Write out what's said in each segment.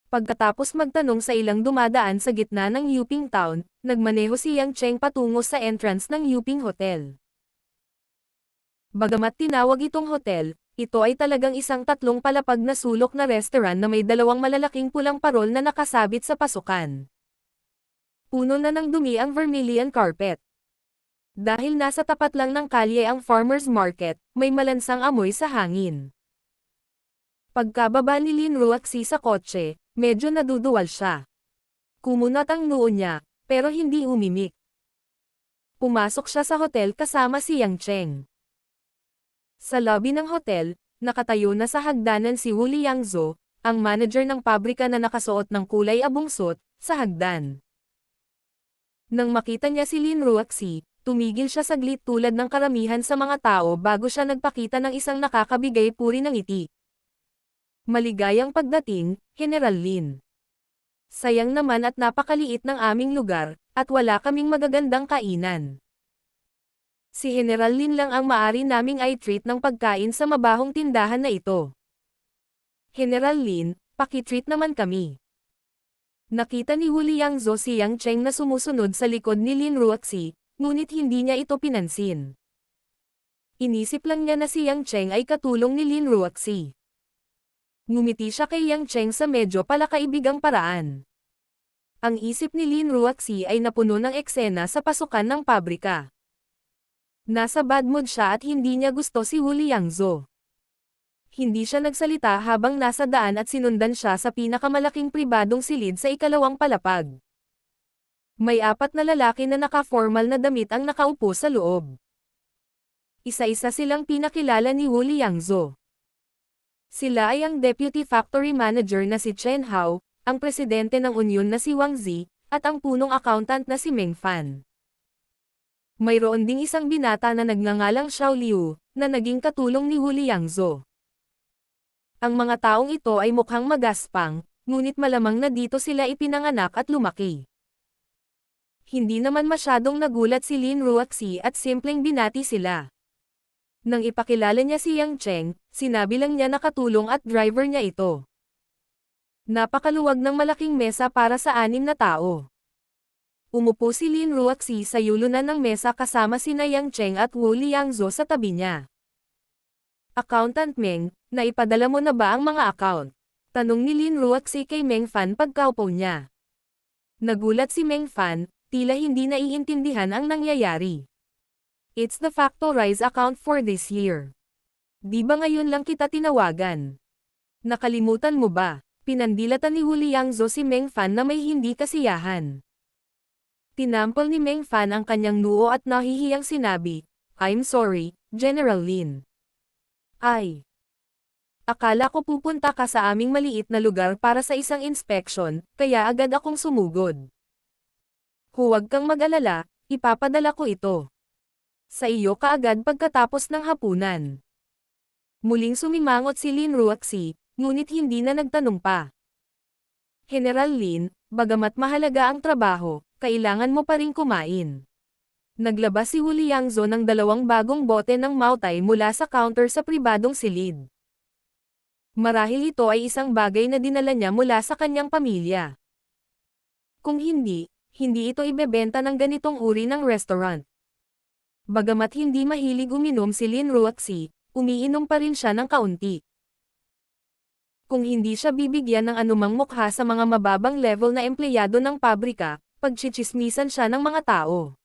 Pagkatapos magtanong sa ilang dumadaan sa gitna ng Yuping Town, nagmaneho si Yang Cheng patungo sa entrance ng Yuping Hotel. Bagamat tinawag itong hotel, ito ay talagang isang tatlong palapag na sulok na restaurant na may dalawang malalaking pulang parol na nakasabit sa pasukan. Puno na ng dumi ang vermilion carpet. Dahil nasa tapat lang ng kalye ang farmer's market, may malansang amoy sa hangin. Pagkababa ni Lin Ruaxi sa kotse, medyo naduduwal siya. Kumunat ang noo niya, pero hindi umimik. Pumasok siya sa hotel kasama si Yang Cheng. Sa lobby ng hotel, nakatayo na sa hagdanan si Wu Liangzo, ang manager ng pabrika na nakasuot ng kulay abong suit, sa hagdan. Nang makita niya si Lin Ruaxi, tumigil siya saglit tulad ng karamihan sa mga tao bago siya nagpakita ng isang nakakabigay puri ng ngiti. Maligayang pagdating, General Lin. Sayang naman at napakaliit ng aming lugar, at wala kaming magagandang kainan. Si General Lin lang ang maari naming i-treat ng pagkain sa mabahong tindahan na ito. General Lin, paki-treat naman kami. Nakita ni Wu Liangzo si Yang Cheng na sumusunod sa likod ni Lin Ruaxi, ngunit hindi niya ito pinansin. Inisip lang niya na si Yang Cheng ay katulong ni Lin Ruaxi. Ngumiti siya kay Yang Cheng sa medyo palakaibigang paraan. Ang isip ni Lin Ruaxi ay napuno ng eksena sa pasukan ng pabrika. Nasa bad mood siya at hindi niya gusto si Wu Liangzo. Hindi siya nagsalita habang nasa daan at sinundan siya sa pinakamalaking pribadong silid sa ikalawang palapag. May 4 na lalaki na naka-formal na damit ang nakaupo sa loob. Isa-isa silang pinakilala ni Wu Liangzo. Sila ay ang Deputy Factory Manager na si Chen Hao, ang Presidente ng Union na si Wang Zi, at ang punong accountant na si Meng Fan. Mayroon ding isang binata na nagngangalang Xiao Liu, na naging katulong ni Wu Liangzo. Ang mga taong ito ay mukhang magaspang, ngunit malamang na dito sila ipinanganak at lumaki. Hindi naman masyadong nagulat si Lin Ruaxi at simpleng binati sila. Nang ipakilala niya si Yang Cheng, sinabi lang niya na katulong at driver niya ito. Napakaluwag ng malaking mesa para sa 6 na tao. Umupo si Lin Ruaxi sa yulunan ng mesa kasama sina Yang Cheng at Wu Liangzo sa tabi niya. Accountant Meng, naipadala mo na ba ang mga account? Tanong ni Lin Ruaxi kay Meng Fan pagkaupo niya. Nagulat si Meng Fan, tila hindi naiintindihan ang nangyayari. It's the factorized account for this year. Di ba ngayon lang kita tinawagan? Nakalimutan mo ba? Pinandilatan ni Wu Liangzo si Meng Fan na may hindi kasiyahan. Tinampol ni Meng Fan ang kanyang noo at nahihiyang sinabi, I'm sorry, General Lin. Ay. Akala ko pupunta ka sa aming maliit na lugar para sa isang inspection, kaya agad akong sumugod. Huwag kang mag-alala, ipapadala ko ito. Sa iyo kaagad pagkatapos ng hapunan. Muling sumimangot si Lin Ruaxi, ngunit hindi na nagtanong pa. General Lin, bagamat mahalaga ang trabaho, kailangan mo pa ring kumain. Naglabas si Wu Liangzo ng 2 bagong bote ng Maotai mula sa counter sa pribadong silid. Marahil ito ay isang bagay na dinala niya mula sa kanyang pamilya. Kung hindi, hindi ito ibebenta ng ganitong uri ng restaurant. Bagamat hindi mahilig uminom si Lin Ruaxi, umiinom pa rin siya ng kaunti. Kung hindi siya bibigyan ng anumang mukha sa mga mababang level na empleyado ng pabrika, pagchichismisan siya ng mga tao.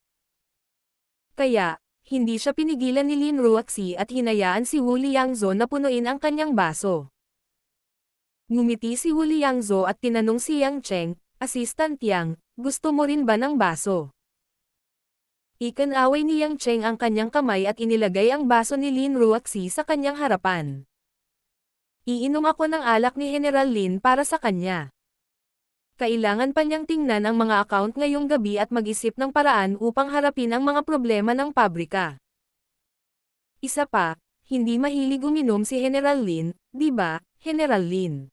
Kaya, hindi siya pinigilan ni Lin Ruaxi at hinayaan si Wu Liangzo na punuin ang kanyang baso. Ngumiti si Wu Liangzo at tinanong si Yang Cheng, Assistant Yang, gusto mo rin ba ng baso? Ikanaway ni Yang Cheng ang kanyang kamay at inilagay ang baso ni Lin Ruaxi sa kanyang harapan. Iinom ako ng alak ni General Lin para sa kanya. Kailangan pa niyang tingnan ang mga account ngayong gabi at mag-isip ng paraan upang harapin ang mga problema ng pabrika. Isa pa, hindi mahilig uminom si General Lin, di ba, General Lin?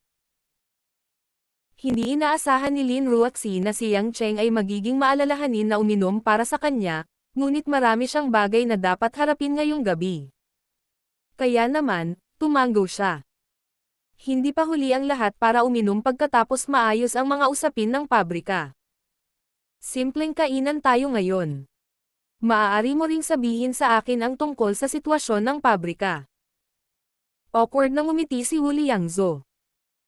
Hindi inaasahan ni Lin Ruaxi na si Yang Cheng ay magiging maalalahanin na uminom para sa kanya, ngunit marami siyang bagay na dapat harapin ngayong gabi. Kaya naman, tumango siya. Hindi pa huli ang lahat para uminom pagkatapos maayos ang mga usapin ng pabrika. Simpleng kainan tayo ngayon. Maaari mo ring sabihin sa akin ang tungkol sa sitwasyon ng pabrika. Awkward na ngumiti si Wu Liangzo.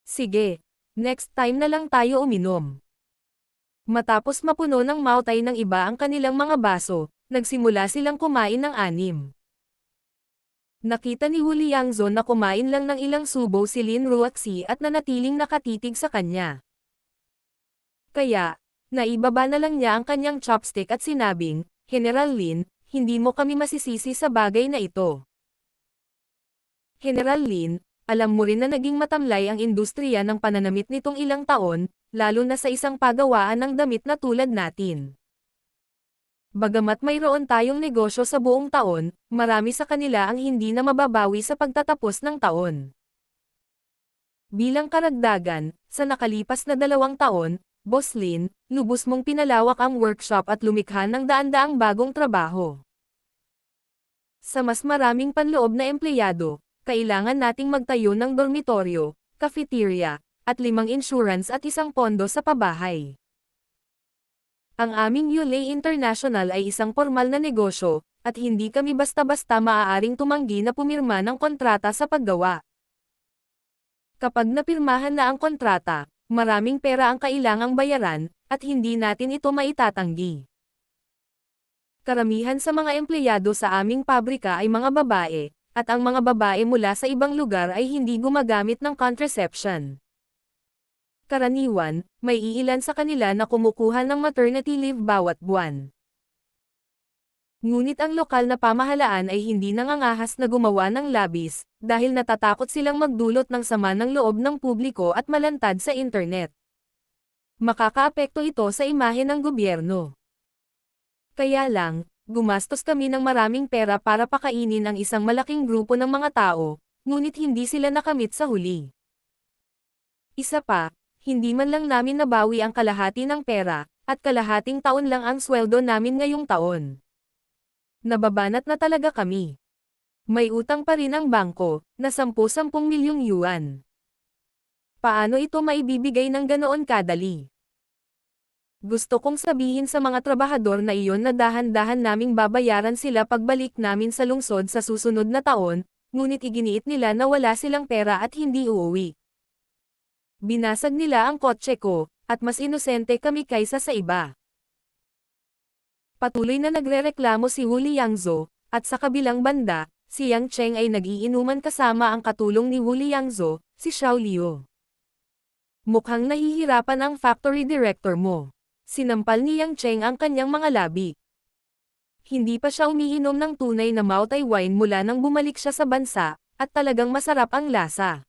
Sige, next time na lang tayo uminom. Matapos mapuno ng mautay ng iba ang kanilang mga baso, nagsimula silang kumain ng anim. Nakita ni Wu Liangzo na kumain lang ng ilang subo si Lin Ruoxi at nanatiling nakatitig sa kanya. Kaya, naibaba na lang niya ang kanyang chopstick at sinabing, General Lin, hindi mo kami masisisi sa bagay na ito. General Lin, alam mo rin na naging matamlay ang industriya ng pananamit nitong ilang taon, lalo na sa isang pagawaan ng damit na tulad natin. Bagamat mayroon tayong negosyo sa buong taon, marami sa kanila ang hindi na mababawi sa pagtatapos ng taon. Bilang karagdagan, sa nakalipas na 2 taon, Boss Lin, lubos mong pinalawak ang workshop at lumikha ng daan-daang bagong trabaho. Sa mas maraming panloob na empleyado, kailangan nating magtayo ng dormitoryo, cafeteria, at 5 insurance at 1 pondo sa pabahay. Ang aming Yulei International ay isang formal na negosyo, at hindi kami basta-basta maaaring tumanggi na pumirma ng kontrata sa paggawa. Kapag napirmahan na ang kontrata, maraming pera ang kailangang bayaran, at hindi natin ito maitatanggi. Karamihan sa mga empleyado sa aming pabrika ay mga babae, at ang mga babae mula sa ibang lugar ay hindi gumagamit ng contraception. Karaniwan, may iilan sa kanila na kumukuha ng maternity leave bawat buwan. Ngunit ang lokal na pamahalaan ay hindi nangangahas na gumawa ng labis, dahil natatakot silang magdulot ng sama ng loob ng publiko at malantad sa internet. Makakaapekto ito sa imahe ng gobyerno. Kaya lang, gumastos kami ng maraming pera para pakainin ang isang malaking grupo ng mga tao, ngunit hindi sila nakamit sa huli. Isa pa, hindi man lang namin nabawi ang kalahati ng pera, at kalahating taon lang ang sweldo namin ngayong taon. Nababanat na talaga kami. May utang pa rin ang bangko, na 10-10 milyong yuan. Paano ito maibibigay ng ganoon kadali? Gusto kong sabihin sa mga trabahador na iyon na dahan-dahan naming babayaran sila pagbalik namin sa lungsod sa susunod na taon, ngunit iginiit nila na wala silang pera at hindi uuwi. Binasag nila ang kotse ko, at mas inosente kami kaysa sa iba. Patuloy na nagrereklamo si Wu Liangzo, at sa kabilang banda, si Yang Cheng ay nag-iinuman kasama ang katulong ni Wu Liangzo, si Xiao Liu. Mukhang nahihirapan ang factory director mo. Sinampal ni Yang Cheng ang kanyang mga labi. Hindi pa siya umiinom ng tunay na Maotai wine mula nang bumalik siya sa bansa, at talagang masarap ang lasa.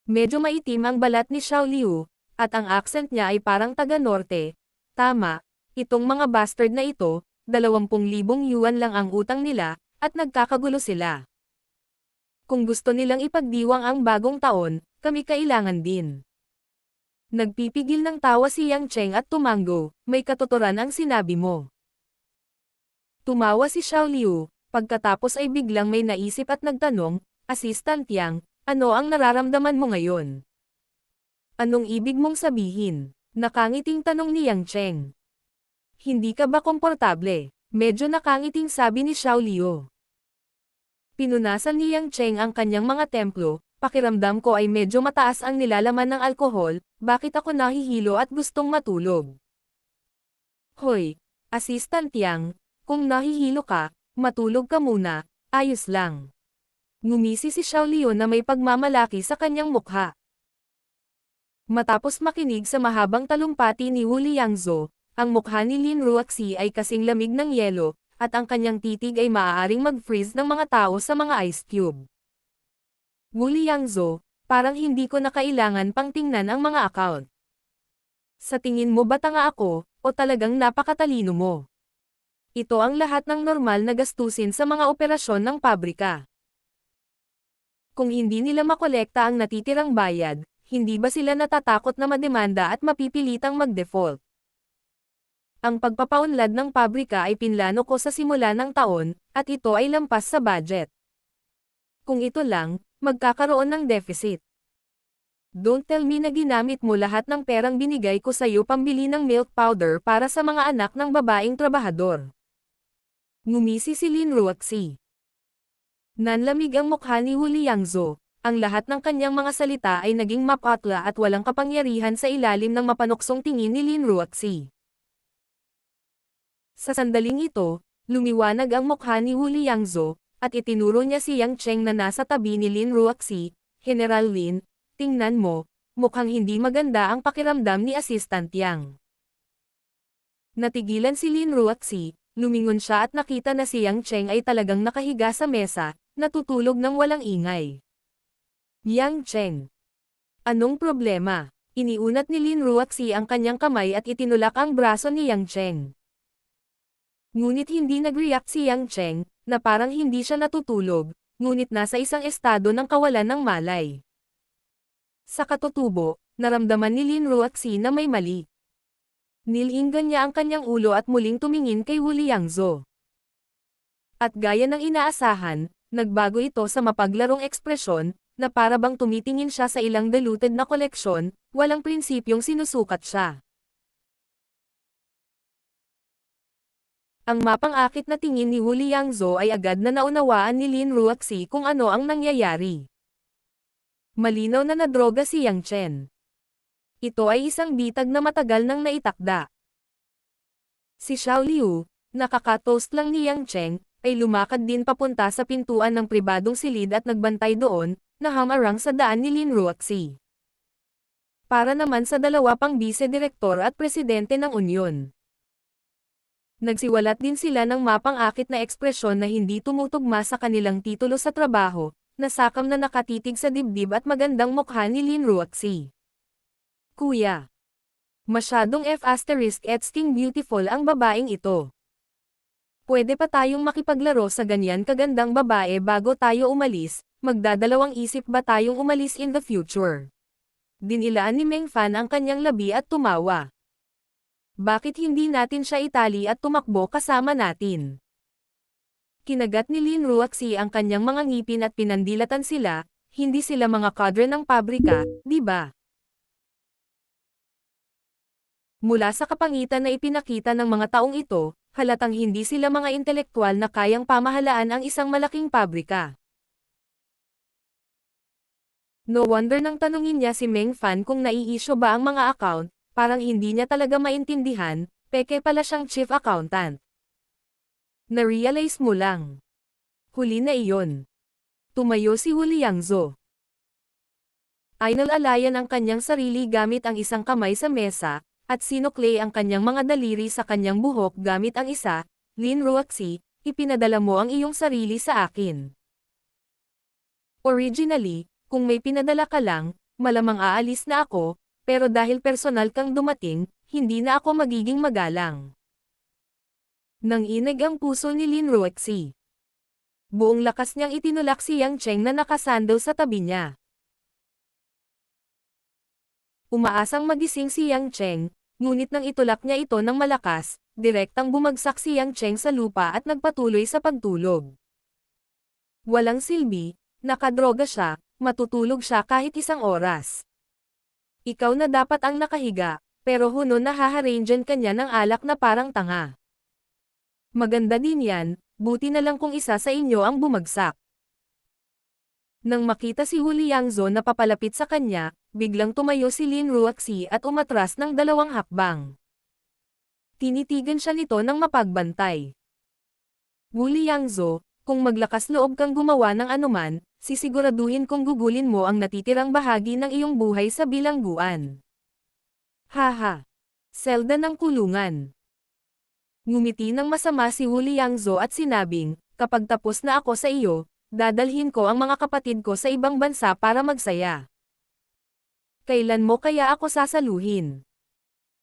Medyo maitim ang balat ni Xiao Liu, at ang accent niya ay parang taga-norte. Tama, itong mga bastard na ito, 20,000 yuan lang ang utang nila, at nagkakagulo sila. Kung gusto nilang ipagdiwang ang bagong taon, kami kailangan din. Nagpipigil ng tawa si Yang Cheng at tumanggo, may katuturan ang sinabi mo. Tumawa si Xiao Liu, pagkatapos ay biglang may naisip at nagtanong, Assistant Yang, ano ang nararamdaman mo ngayon? Anong ibig mong sabihin? Nakangiting tanong ni Yang Cheng. Hindi ka ba komportable? Medyo nakangiting sabi ni Xiao Liu. Pinunasan ni Yang Cheng ang kanyang mga templo, pakiramdam ko ay medyo mataas ang nilalaman ng alkohol, bakit ako nahihilo at gustong matulog? Hoy, Assistant Yang, kung nahihilo ka, matulog ka muna, ayos lang. Ngumisi si Xiao Liu na may pagmamalaki sa kanyang mukha. Matapos makinig sa mahabang talumpati ni Wu Liangzo, ang mukha ni Lin Ruoxi ay kasing lamig ng yelo, at ang kanyang titig ay maaaring mag-freeze ng mga tao sa mga ice cube. Wu Liangzo, parang hindi ko na kailangan pang tingnan ang mga account. Sa tingin mo ba tanga ako, o talagang napakatalino mo? Ito ang lahat ng normal na gastusin sa mga operasyon ng pabrika. Kung hindi nila makolekta ang natitirang bayad, hindi ba sila natatakot na mademanda at mapipilitang mag-default? Ang pagpapaunlad ng pabrika ay pinlano ko sa simula ng taon, at ito ay lampas sa budget. Kung ito lang, magkakaroon ng deficit. Don't tell me na ginamit mo lahat ng perang binigay ko sa'yo pambili ng milk powder para sa mga anak ng babaeng trabahador. Ngumisi si Lin Ruoxi. Nanlamig ang mukha ni Wu Liangzo. Ang lahat ng kanyang mga salita ay naging mapatla at walang kapangyarihan sa ilalim ng mapanuksong tingin ni Lin Ruoxi. Sa sandaling ito, lumiwanag ang mukha ni Wu Liangzo, at itinuro niya si Yang Cheng na nasa tabi ni Lin Ruoxi. General Lin, tingnan mo, mukhang hindi maganda ang pakiramdam ni Assistant Yang. Natigilan si Lin Ruoxi, lumingon siya at nakita na si Yang Cheng ay talagang nakahiga sa mesa, natutulog ng walang ingay. Yang Cheng. Anong problema? Iniunat ni Lin Ruoxi ang kanyang kamay at itinulak ang braso ni Yang Cheng. Ngunit hindi nag-react si Yang Cheng, na parang hindi siya natutulog, ngunit nasa isang estado ng kawalan ng malay. Sa katutubo, naramdaman ni Lin Ruoxi na may mali. Nilinggan niya ang kanyang ulo at muling tumingin kay Wu Liangzo. At gaya ng inaasahan, nagbago ito sa mapaglarong ekspresyon, na para bang tumitingin siya sa ilang diluted na koleksyon, walang prinsipyong sinusukat siya. Ang mapang-akit na tingin ni Wu Liangzo ay agad na naunawaan ni Lin Ruoxi kung ano ang nangyayari. Malinaw na nadroga si Yang Chen. Ito ay isang bitag na matagal nang naitakda. Si Xiao Liu, nakaka-toast lang ni Yang Cheng, ay lumakad din papunta sa pintuan ng pribadong silid at nagbantay doon, na hamarang sa daan ni Lin Ruoxi. Para naman sa dalawa pang bise-direktor at presidente ng Unyon. Nagsiwalat din sila ng mapang-akit na ekspresyon na hindi tumutugma sa kanilang titulo sa trabaho, nasakam na nakatitig sa dibdib at magandang mukha ni Lin Ruoxi. Kuya. Masyadong F***sting beautiful ang babaeng ito. Pwede pa tayong makipaglaro sa ganyan kagandang babae bago tayo umalis, magdadalawang isip ba tayong umalis in the future? Dinilaan ni Meng Fan ang kanyang labi at tumawa. Bakit hindi natin siya itali at tumakbo kasama natin? Kinagat ni Lin Ruoxi ang kanyang mga ngipin at pinandilatan sila, hindi sila mga kadre ng pabrika, di ba? Mula sa kapangitan na ipinakita ng mga taong ito, halatang hindi sila mga intelektual na kayang pamahalaan ang isang malaking pabrika. No wonder nang tanungin niya si Meng Fan kung nai-issue ba ang mga account, parang hindi niya talaga maintindihan, peke pala siyang chief accountant. Na-realize mo lang. Huli na iyon. Tumayo si Wu Liangzo. Inalalayan ang kanyang sarili gamit ang isang kamay sa mesa, at sinukli ang kanyang mga daliri sa kanyang buhok gamit ang isa. Lin Ruoxi, ipinadala mo ang iyong sarili sa akin. Originally, kung may pinadala ka lang, malamang aalis na ako, pero dahil personal kang dumating, hindi na ako magiging magalang. Nanginig ang puso ni Lin Ruoxi. Buong lakas niyang itinulak si Yang Cheng na nakasandal sa tabi niya. Umaasang magising si Yang Cheng, ngunit nang itulak niya ito ng malakas, direktang bumagsak si Yang Cheng sa lupa at nagpatuloy sa pagtulog. Walang silbi, nakadroga siya, matutulog siya kahit isang oras. Ikaw na dapat ang nakahiga, pero huno nahaharanggan ka niya ng alak na parang tanga. Maganda din yan, buti na lang kung isa sa inyo ang bumagsak. Nang makita si Wu Liangzo na papalapit sa kanya, biglang tumayo si Lin Ruoxi at umatras ng 2 hakbang. Tinitigan siya nito ng mapagbantay. Wu Liangzo, kung maglakas loob kang gumawa ng anuman, sisiguraduhin kong gugulin mo ang natitirang bahagi ng iyong buhay sa bilangguan. Haha. Selda ng kulungan. Ngumiti ng masama si Wu Liangzo at sinabing, kapag tapos na ako sa iyo, dadalhin ko ang mga kapatid ko sa ibang bansa para magsaya. Kailan mo kaya ako sasaluhin?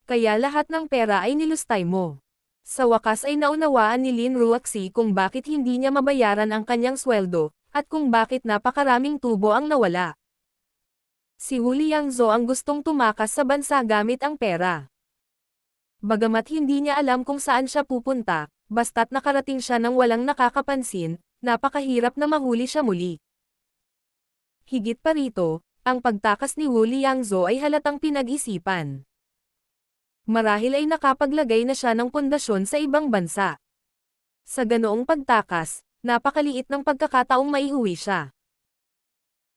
Kaya lahat ng pera ay nilustay mo. Sa wakas ay naunawaan ni Lin Ruoxi kung bakit hindi niya mabayaran ang kanyang sweldo, at kung bakit napakaraming tubo ang nawala. Si Wu Liangzo ang gustong tumakas sa bansa gamit ang pera. Bagamat hindi niya alam kung saan siya pupunta, basta't nakarating siya ng walang nakakapansin, napakahirap na mahuli siya muli. Higit pa rito, ang pagtakas ni Wu Liangzhou ay halatang pinag-isipan. Marahil ay nakapaglagay na siya ng pundasyon sa ibang bansa. Sa ganoong pagtakas, napakaliit ng pagkakataong maiuwi siya.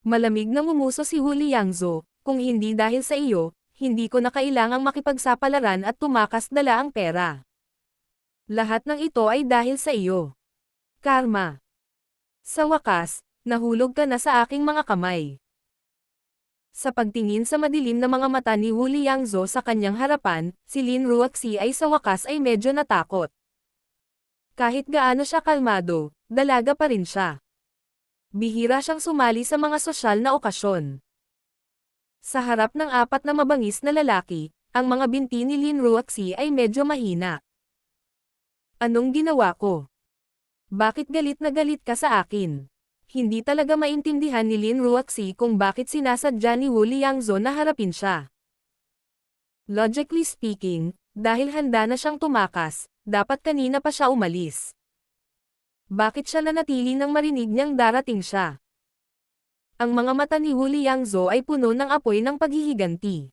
Malamig na ngumuso si Wu Liangzhou, kung hindi dahil sa iyo, hindi ko na kailangang makipagsapalaran at tumakas dala ang pera. Lahat ng ito ay dahil sa iyo. Karma. Sa wakas, nahulog ka na sa aking mga kamay. Sa pagtingin sa madilim na mga mata ni Wu Liangzhou sa kanyang harapan, si Lin Ruoxi ay sa wakas ay medyo natakot. Kahit gaano siya kalmado, dalaga pa rin siya. Bihira siyang sumali sa mga sosyal na okasyon. Sa harap ng apat na mabangis na lalaki, ang mga binti ni Lin Ruoxi ay medyo mahina. Anong ginawa ko? Bakit galit na galit ka sa akin? Hindi talaga maintindihan ni Lin Ruoxi kung bakit sinasadya ni Wu Liangzhou na harapin siya. Logically speaking, dahil handa na siyang tumakas, dapat kanina pa siya umalis. Bakit siya nanatili nang marinig niyang darating siya? Ang mga mata ni Wu Liangzhou ay puno ng apoy ng paghihiganti.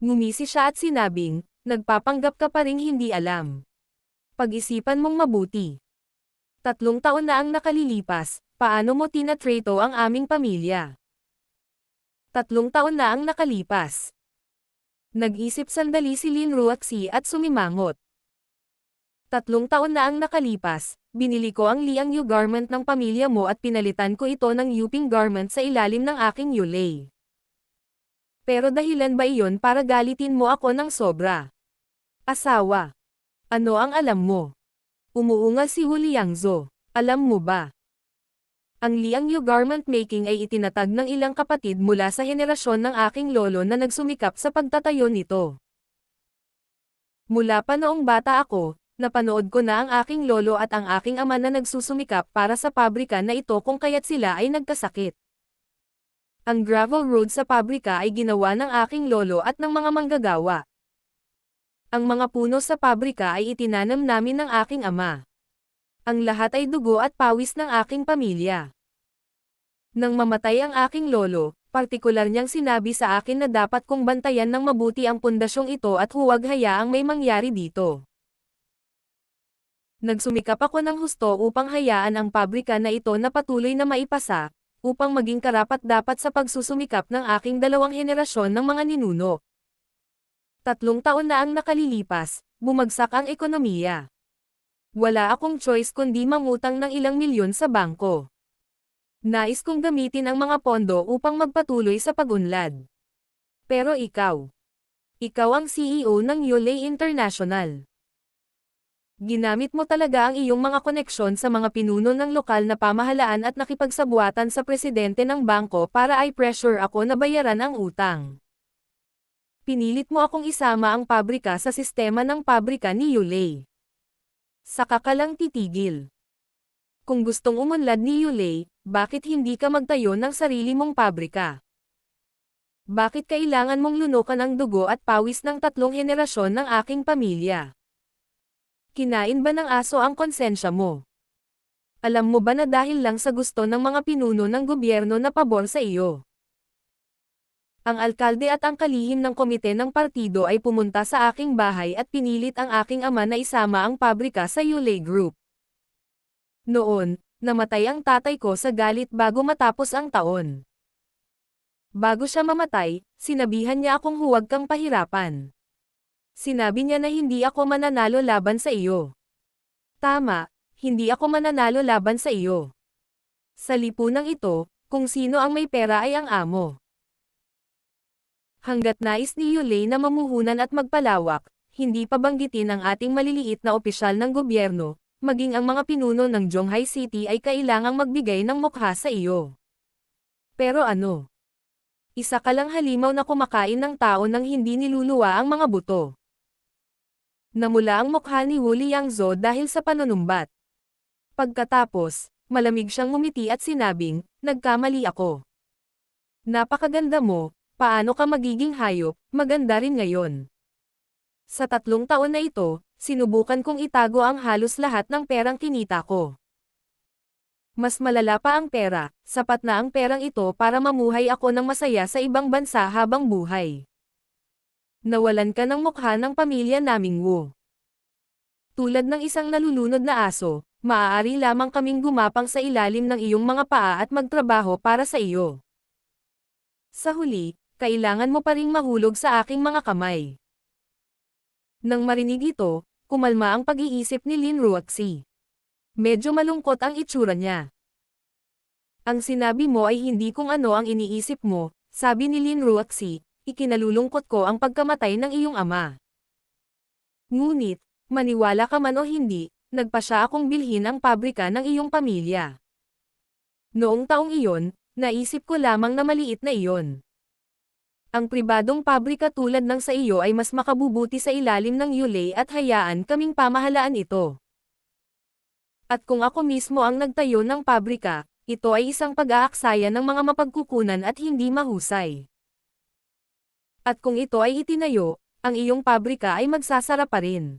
Ngumisi siya at sinabing, nagpapanggap ka pa ring hindi alam. Pag-isipan mong mabuti. 3 taon na ang nakalilipas, paano mo tinatrato ang aming pamilya? 3 taon na ang nakalipas. Nag-isip sandali si Lin Ruoxi at sumimangot. 3 taon na ang nakalipas, binili ko ang Liangyu garment ng pamilya mo at pinalitan ko ito ng Yuping garment sa ilalim ng aking yulei. Pero dahilan ba iyon para galitin mo ako ng sobra? Asawa. Ano ang alam mo? Umuungal si Wu Liangzhou. Alam mo ba? Ang Liangyu garment making ay itinatag ng ilang kapatid mula sa henerasyon ng aking lolo na nagsumikap sa pagtatayo nito. Mula pa noong bata ako, napanood ko na ang aking lolo at ang aking ama na nagsusumikap para sa pabrika na ito kung kaya't sila ay nagkasakit. Ang gravel road sa pabrika ay ginawa ng aking lolo at ng mga manggagawa. Ang mga puno sa pabrika ay itinanam namin ng aking ama. Ang lahat ay dugo at pawis ng aking pamilya. Nang mamatay ang aking lolo, partikular niyang sinabi sa akin na dapat kong bantayan ng mabuti ang pundasyong ito at huwag hayaang may mangyari dito. Nagsumikap ako ng husto upang hayaan ang pabrika na ito na patuloy na maipasa, upang maging karapat-dapat sa pagsusumikap ng aking 2 henerasyon ng mga ninuno. 3 taon na ang nakalilipas, bumagsak ang ekonomiya. Wala akong choice kundi mangutang ng ilang milyon sa bangko. Nais kong gamitin ang mga pondo upang magpatuloy sa pag-unlad. Pero ikaw ang CEO ng Yulei International. Ginamit mo talaga ang iyong mga koneksyon sa mga pinuno ng lokal na pamahalaan at nakipagsabuatan sa presidente ng bangko para i-pressure ako na bayaran ang utang. Pinilit mo akong isama ang pabrika sa sistema ng pabrika ni Yulei. Saka ka lang titigil. Kung gustong umunlad ni Yulei, bakit hindi ka magtayo ng sarili mong pabrika? Bakit kailangan mong lunukan ang dugo at pawis ng 3 henerasyon ng aking pamilya? Kinain ba ng aso ang konsensya mo? Alam mo ba na dahil lang sa gusto ng mga pinuno ng gobyerno na pabor sa iyo? Ang alkalde at ang kalihim ng komite ng partido ay pumunta sa aking bahay at pinilit ang aking ama na isama ang pabrika sa Yulei Group. Noon, namatay ang tatay ko sa galit bago matapos ang taon. Bago siya mamatay, sinabihan niya akong huwag kang pahirapan. Sinabi niya na hindi ako mananalo laban sa iyo. Tama, hindi ako mananalo laban sa iyo. Sa lipunang ito, kung sino ang may pera ay ang amo. Hanggat nais ni Yulei na mamuhunan at magpalawak, hindi pa banggitin ang ating maliliit na opisyal ng gobyerno, maging ang mga pinuno ng Zhonghai City ay kailangang magbigay ng mukha sa iyo. Pero ano? Isa ka lang halimaw na kumakain ng tao nang hindi niluluwa ang mga buto. Namula ang mukha ni Wu Liangzhou dahil sa panunumbat. Pagkatapos, malamig siyang ngumiti at sinabing, nagkamali ako. Napakaganda mo, paano ka magiging hayop, maganda rin ngayon. Sa 3 taon na ito, sinubukan kong itago ang halos lahat ng perang kinita ko. Mas malala pa ang pera, sapat na ang perang ito para mamuhay ako ng masaya sa ibang bansa habang buhay. Nawalan ka ng mukha ng pamilya naming Wu. Tulad ng isang nalulunod na aso, maaari lamang kaming gumapang sa ilalim ng iyong mga paa at magtrabaho para sa iyo. Sa huli, kailangan mo pa ring mahulog sa aking mga kamay. Nang marinig ito, kumalma ang pag-iisip ni Lin Ruoxi. Medyo malungkot ang itsura niya. Ang sinabi mo ay hindi kung ano ang iniisip mo, sabi ni Lin Ruoxi, ikinalulungkot ko ang pagkamatay ng iyong ama. Ngunit, maniwala ka man o hindi, nagpa siya akong bilhin ang pabrika ng iyong pamilya. Noong taong iyon, naisip ko lamang na maliit na iyon. Ang pribadong pabrika tulad ng sa iyo ay mas makabubuti sa ilalim ng Yulei at hayaan kaming pamahalaan ito. At kung ako mismo ang nagtayo ng pabrika, ito ay isang pag-aaksaya ng mga mapagkukunan at hindi mahusay. At kung ito ay itinayo, ang iyong pabrika ay magsasara pa rin.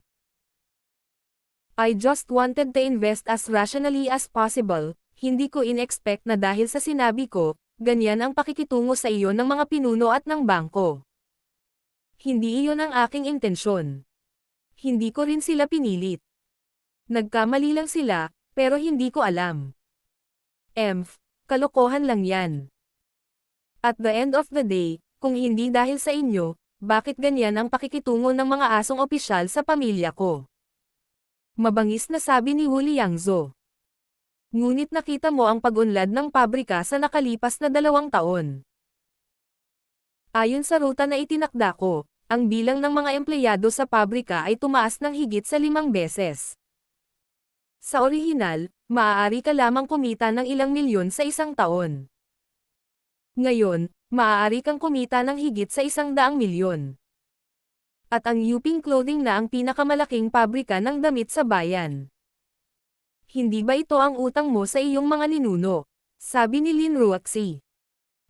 I just wanted to invest as rationally as possible, hindi ko in-expect na dahil sa sinabi ko, ganyan ang pakikitungo sa iyo ng mga pinuno at ng bangko. Hindi iyon ang aking intensyon. Hindi ko rin sila pinilit. Nagkamali lang sila, pero hindi ko alam. Kalokohan lang yan. At the end of the day, kung hindi dahil sa inyo, bakit ganyan ang pakikitungo ng mga asong opisyal sa pamilya ko? Mabangis na sabi ni Wu Liangzo. Ngunit nakita mo ang pag-unlad ng pabrika sa nakalipas na 2 taon. Ayon sa ruta na itinakda ko, ang bilang ng mga empleyado sa pabrika ay tumaas ng higit sa 5 beses. Sa orihinal, maaari ka lamang kumita ng ilang milyon sa isang taon. Ngayon, maaari kang kumita ng higit sa 100 milyon. At ang Yuping Clothing na ang pinakamalaking pabrika ng damit sa bayan. Hindi ba ito ang utang mo sa iyong mga ninuno? Sabi ni Lin Ruoxi.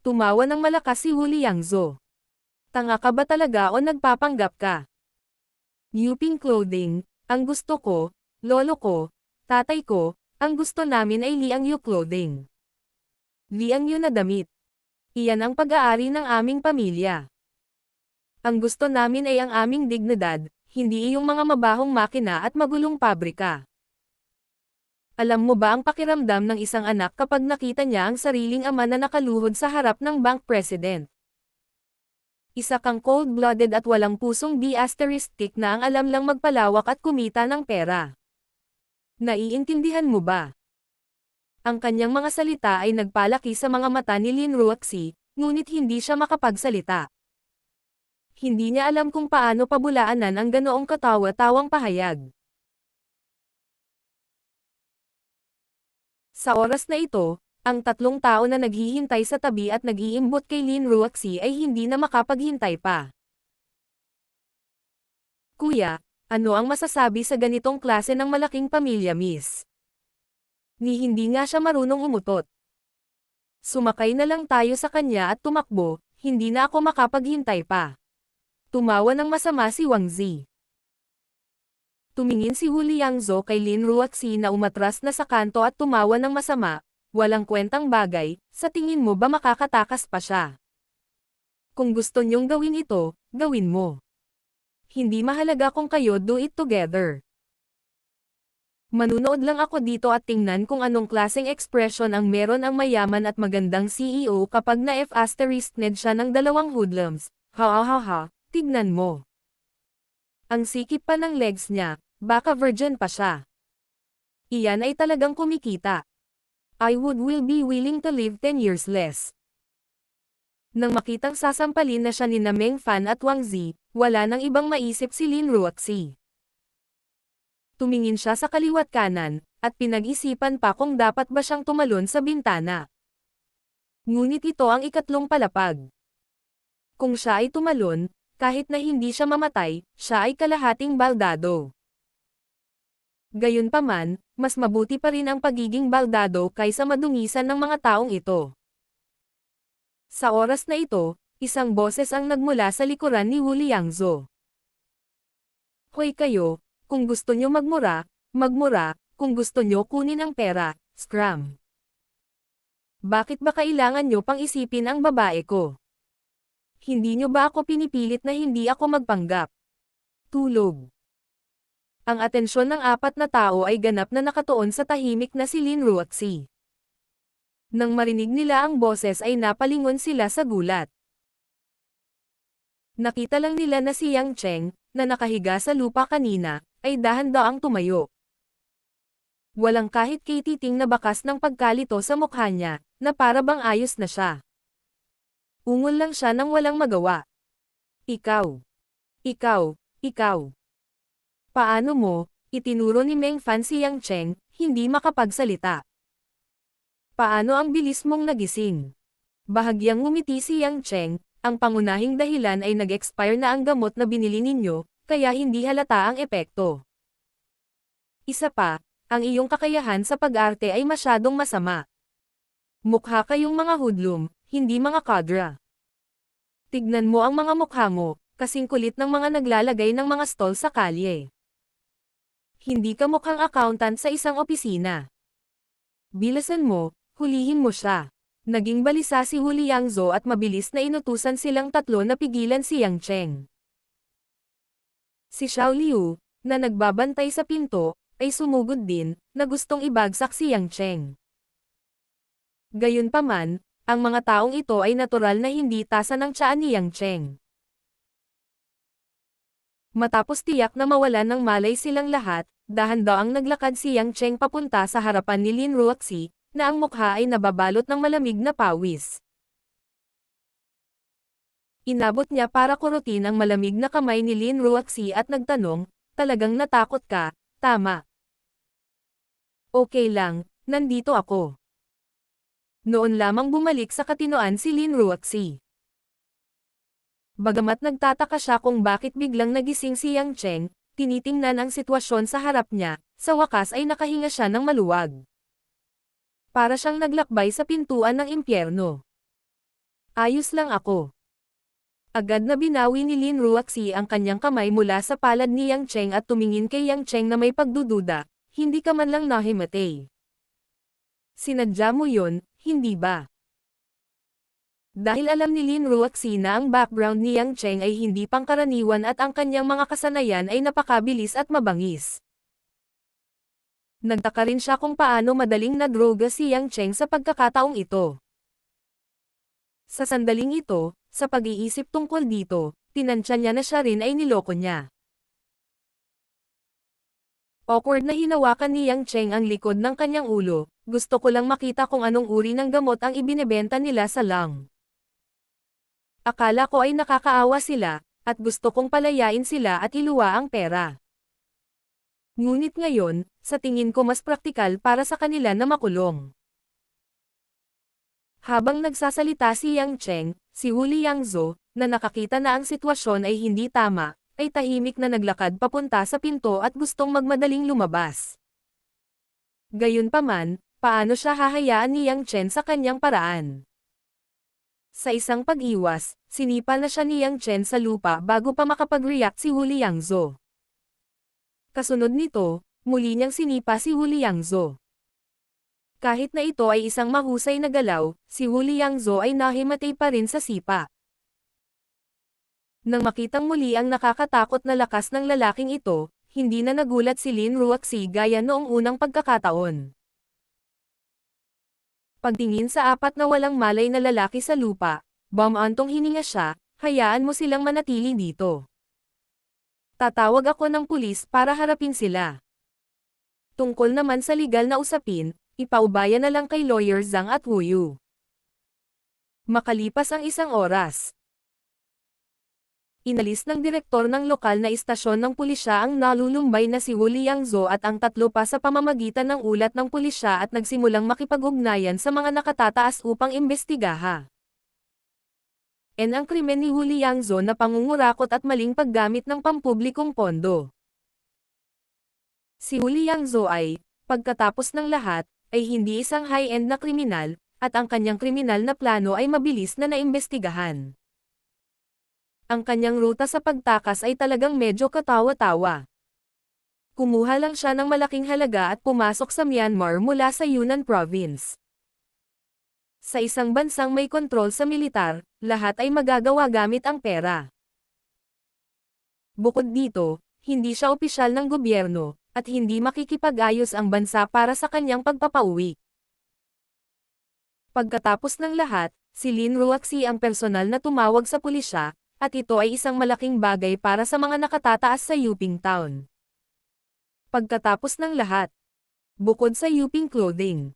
Tumawa ng malakas si Wu Liangzo. Tanga ka ba talaga o nagpapanggap ka? Yuping Clothing, ang gusto ko, lolo ko, tatay ko, ang gusto namin ay Liang Yu Clothing. Liang Yu na damit. Iyan ang pag-aari ng aming pamilya. Ang gusto namin ay ang aming dignidad, hindi iyong mga mabahong makina at magulong pabrika. Alam mo ba ang pakiramdam ng isang anak kapag nakita niya ang sariling ama na nakaluhod sa harap ng bank president? Isa kang cold-blooded at walang pusong di-asteristic na ang alam lang magpalawak at kumita ng pera. Naiintindihan mo ba? Ang kanyang mga salita ay nagpalaki sa mga mata ni Lin Ruoxi, ngunit hindi siya makapagsalita. Hindi niya alam kung paano pabulaanan ang ganoong katawa-tawang pahayag. Sa oras na ito, ang 3 tao na naghihintay sa tabi at nag-iimbot kay Lin Ruoxi ay hindi na makapaghintay pa. Kuya, ano ang masasabi sa ganitong klase ng malaking pamilya, miss? Ni hindi nga siya marunong umutot. Sumakay na lang tayo sa kanya at tumakbo, hindi na ako makapaghintay pa. Tumawa ng masama si Wang Zi. Tumingin si Wu Liangzo kay Lin Ruoxi na umatras na sa kanto at tumawa ng masama, walang kwentang bagay, sa tingin mo ba makakatakas pa siya? Kung gusto niyong gawin ito, gawin mo. Hindi mahalaga kung kayo do it together. Manunood lang ako dito at tingnan kung anong klaseng ekspresyon ang meron ang mayaman at magandang CEO kapag na-F***ned siya ng 2 hoodlums. Ha, tignan mo. Ang sikip pa ng legs niya, baka virgin pa siya. Iyan ay talagang kumikita. I will be willing to live 10 years less. Nang makitang sasampalin na siya ni Meng Fan at Wang Zi, wala nang ibang maisip si Lin Ruoxi. Tumingin siya sa kaliwat kanan, at pinag-isipan pa kung dapat ba siyang tumalon sa bintana. Ngunit ito ang 3 palapag. Kung siya ay tumalon, kahit na hindi siya mamatay, siya ay kalahating baldado. Gayunpaman, mas mabuti pa rin ang pagiging baldado kaysa madungisan ng mga taong ito. Sa oras na ito, isang boses ang nagmula sa likuran ni Wu Liangzo. Hoy kayo, kung gusto nyo magmura, kung gusto nyo kunin ang pera, scram. Bakit ba kailangan nyo pang isipin ang babae ko? Hindi nyo ba ako pinipilit na hindi ako magpanggap? Tulog. Ang atensyon ng apat na tao ay ganap na nakatuon sa tahimik na si Lin Ruoxi. Nang marinig nila ang boses ay napalingon sila sa gulat. Nakita lang nila na si Yang Cheng, na nakahiga sa lupa kanina, ay dahan-daang tumayo. Walang kahit kititing na bakas ng pagkalito sa mukha niya, na para bang ayos na siya. Ungol lang siya nang walang magawa. Ikaw. Ikaw. Ikaw. Paano mo? Itinuro ni Meng Fan si Yang Cheng, hindi makapagsalita. Paano ang bilis mong nagising? Bahagyang ngumiti si Yang Cheng, ang pangunahing dahilan ay nag-expire na ang gamot na binili ninyo, kaya hindi halata ang epekto. Isa pa, ang iyong kakayahan sa pag-arte ay masyadong masama. Mukha kayong mga hoodlum, hindi mga kadra. Tignan mo ang mga mukha mo, kasing kulit ng mga naglalagay ng mga stall sa kalye. Hindi ka mukhang accountant sa isang opisina. Bilasan mo, hulihin mo siya. Naging balisa si Hu Liangzhou at mabilis na inutusan silang tatlo na pigilan si Yang Cheng. Si Xiao Liu, na nagbabantay sa pinto, ay sumugod din, na gustong ibagsak si Yang Cheng. Gayunpaman, ang mga taong ito ay natural na hindi tasa ng tiyan ni Yang Cheng. Matapos tiyak na mawalan ng malay silang lahat, dahan-daang naglakad si Yang Cheng papunta sa harapan ni Lin Ruoxi, na ang mukha ay nababalot ng malamig na pawis. Inabot niya para kurutin ang malamig na kamay ni Lin Ruoxi at nagtanong, talagang natakot ka, tama? Okay lang, nandito ako. Noon lamang bumalik sa katinoan si Lin Ruoxi. Bagamat nagtataka siya kung bakit biglang nagising si Yang Cheng, tinitingnan ang sitwasyon sa harap niya, sa wakas ay nakahinga siya ng maluwag. Para siyang naglakbay sa pintuan ng impyerno. Ayos lang ako. Agad na binawi ni Lin Ruoxi ang kanyang kamay mula sa palad ni Yang Cheng at tumingin kay Yang Cheng na may pagdududa, hindi ka man lang nahimatay. Sinadya mo yun, hindi ba? Dahil alam ni Lin Ruoxi na ang background ni Yang Cheng ay hindi pangkaraniwan at ang kanyang mga kasanayan ay napakabilis at mabangis. Nagtaka rin siya kung paano madaling nadroga si Yang Cheng sa pagkakataong ito. Sa sandaling ito, sa pag-iisip tungkol dito, tinansya niya na siya rin ay niloko niya. Awkward na hinawakan ni Yang Cheng ang likod ng kanyang ulo, gusto ko lang makita kung anong uri ng gamot ang ibinebenta nila sa Lang. Akala ko ay nakakaawa sila, at gusto kong palayain sila at iluwa ang pera. Ngunit ngayon, sa tingin ko mas praktikal para sa kanila na makulong. Habang nagsasalita si Yang Cheng, si Hu Liangzhou, na nakakita na ang sitwasyon ay hindi tama, ay tahimik na naglakad papunta sa pinto at gustong magmadaling lumabas. Gayunpaman, paano siya hahayaan ni Yang Cheng sa kanyang paraan? Sa isang pag-iwas, sinipa na siya ni Yang Cheng sa lupa bago pa makapag-react si Hu Liangzhou. Kasunod nito, muli niyang sinipa si Hu Liangzhou. Kahit na ito ay isang mahusay na galaw, si Hu Liangzhou ay nahimatay pa rin sa sipa. Nang makitang muli ang nakakatakot na lakas ng lalaking ito, hindi na nagulat si Lin Ruoxi gaya noong unang pagkakataon. Pagtingin sa apat na walang malay na lalaki sa lupa, bumantong hininga siya, hayaan mo silang manatili dito. Tatawag ako ng pulis para harapin sila. Tungkol naman sa legal na usapin, ipaubaya na lang kay Lawyer Zhang at Wu Yu. Makalipas ang isang oras. Inalis ng direktor ng lokal na istasyon ng pulisya ang nalulumbay na si Hu Liangzhou at ang tatlo pa sa pamamagitan ng ulat ng pulisya at nagsimulang makipag-ugnayan sa mga nakatataas upang imbestigaha. Ang krimen ni Hu Liangzhou na pangungurakot at maling paggamit ng pampublikong pondo. Si Hu Liangzhou ay, pagkatapos ng lahat, ay hindi isang high-end na kriminal, at ang kanyang kriminal na plano ay mabilis na naimbestigahan. Ang kanyang ruta sa pagtakas ay talagang medyo katawa-tawa. Kumuha lang siya ng malaking halaga at pumasok sa Myanmar mula sa Yunnan Province. Sa isang bansang may kontrol sa militar, lahat ay magagawa gamit ang pera. Bukod dito, hindi siya opisyal ng gobyerno, at hindi makikipag-ayos ang bansa para sa kanyang pagpapauwi. Pagkatapos ng lahat, si Lin Ruaxi ang personal na tumawag sa pulisya, at ito ay isang malaking bagay para sa mga nakatataas sa Yuping Town. Pagkatapos ng lahat, bukod sa Yuping Clothing,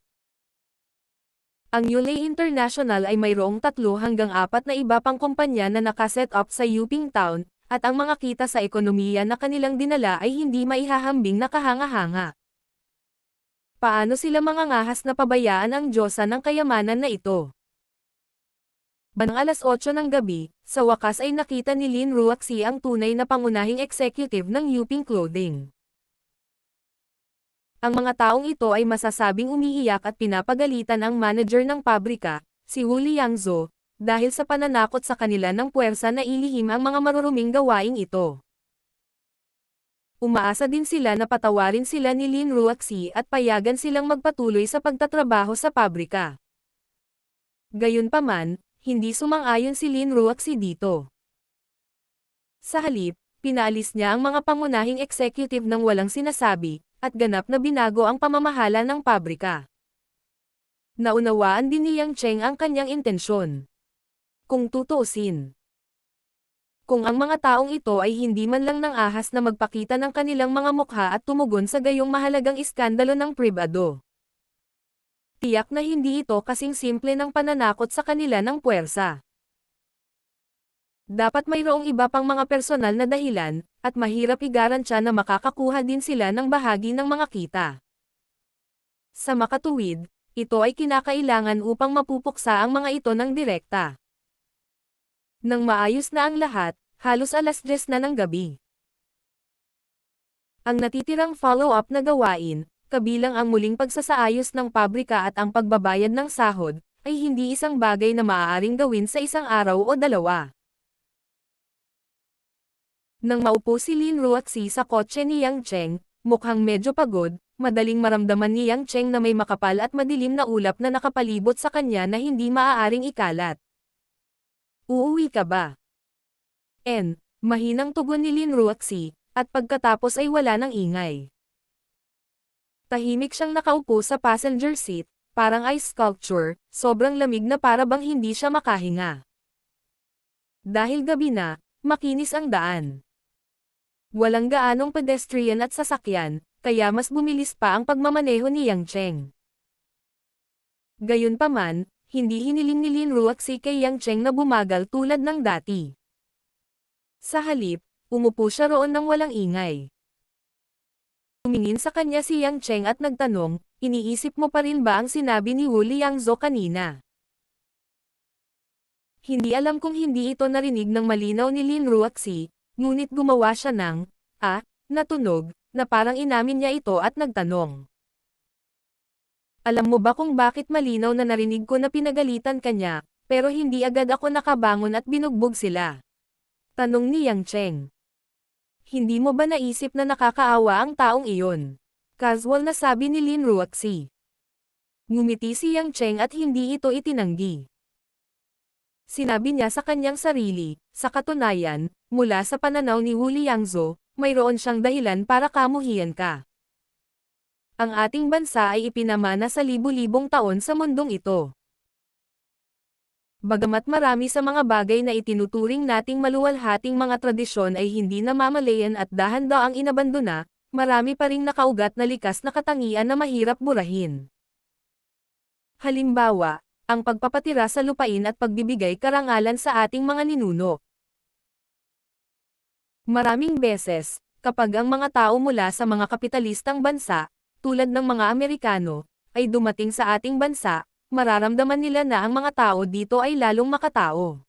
ang Yulei International ay mayroong 3 hanggang 4 na iba pang kumpanya na nakaset up sa Yuping Town, at ang mga kita sa ekonomiya na kanilang dinala ay hindi maihahambing na kahanga-hanga. Paano sila mangangahas na pabayaan ang diyosa ng kayamanan na ito? Bandang alas 8 ng gabi, sa wakas ay nakita ni Lin Ruaxi ang tunay na pangunahing executive ng Yuping Clothing. Ang mga taong ito ay masasabing umiiyak at pinapagalitan ang manager ng pabrika, si Wu Liangzhou, dahil sa pananakot sa kanila ng puwersa na ilihim ang mga maruruming gawaing ito. Umaasa din sila na patawarin sila ni Lin Ruaxi at payagan silang magpatuloy sa pagtatrabaho sa pabrika. Gayunpaman, hindi sumang-ayon si Lin Ruaxi dito. Sa halip, pinaalis niya ang mga pangunahing executive ng walang sinasabi, at ganap na binago ang pamamahala ng pabrika. Naunawaan din ni Yang Cheng ang kanyang intensyon. Kung tutuusin, kung ang mga taong ito ay hindi man lang nang ahas na magpakita ng kanilang mga mukha at tumugon sa gayong mahalagang iskandalo ng pribado, tiyak na hindi ito kasing simple ng pananakot sa kanila ng puwersa. Dapat mayroong iba pang mga personal na dahilan, at mahirap igarantya na makakakuha din sila ng bahagi ng mga kita. Sa makatuwid, ito ay kinakailangan upang mapupuksa ang mga ito ng direkta. Nang maayos na ang lahat, halos alas 10 na ng gabi. Ang natitirang follow-up na gawain, kabilang ang muling pagsasaayos ng pabrika at ang pagbabayad ng sahod, ay hindi isang bagay na maaaring gawin sa isang araw o dalawa. Nang maupo si Lin Ruaxi sa kotse ni Yang Cheng, mukhang medyo pagod, madaling maramdaman ni Yang Cheng na may makapal at madilim na ulap na nakapalibot sa kanya na hindi maaaring ikalat. Uuwi ka ba? Mahinang tugon ni Lin Ruaxi, at pagkatapos ay wala ng ingay. Tahimik siyang nakaupo sa passenger seat, parang ice sculpture, sobrang lamig na para bang hindi siya makahinga. Dahil gabi na, makinis ang daan. Walang gaanong pedestrian at sasakyan, kaya mas bumilis pa ang pagmamaneho ni Yang Cheng. Gayunpaman, hindi hiniling ni Lin Ruaxi kay Yang Cheng na bumagal tulad ng dati. Sa halip, umupo siya roon ng walang ingay. Tumingin sa kanya si Yang Cheng at nagtanong, iniisip mo pa rin ba ang sinabi ni Wu Liangzhou kanina? Hindi alam kung hindi ito narinig ng malinaw ni Lin Ruaxi, ngunit gumawa siya ng, na tunog, na parang inamin niya ito at nagtanong. Alam mo ba kung bakit malinaw na narinig ko na pinagalitan kanya, pero hindi agad ako nakabangon at binugbog sila? Tanong ni Yang Cheng. Hindi mo ba naisip na nakakaawa ang taong iyon? Casual na sabi ni Lin Ruaxi. Ngumiti si Yang Cheng at hindi ito itinanggi. Sinabi niya sa kanyang sarili, sa katunayan, mula sa pananaw ni Wu Liangzhou, mayroon siyang dahilan para kamuhian ka. Ang ating bansa ay ipinamana sa libu-libong taon sa mundong ito. Bagamat marami sa mga bagay na itinuturing nating maluwalhating mga tradisyon ay hindi namamalayan at dahan-daang inabandona, marami pa ring nakaugat na likas na katangian na mahirap burahin. Halimbawa, ang pagpapatira sa lupain at pagbibigay karangalan sa ating mga ninuno. Maraming beses, kapag ang mga tao mula sa mga kapitalistang bansa, tulad ng mga Amerikano, ay dumating sa ating bansa, mararamdaman nila na ang mga tao dito ay lalong makatao.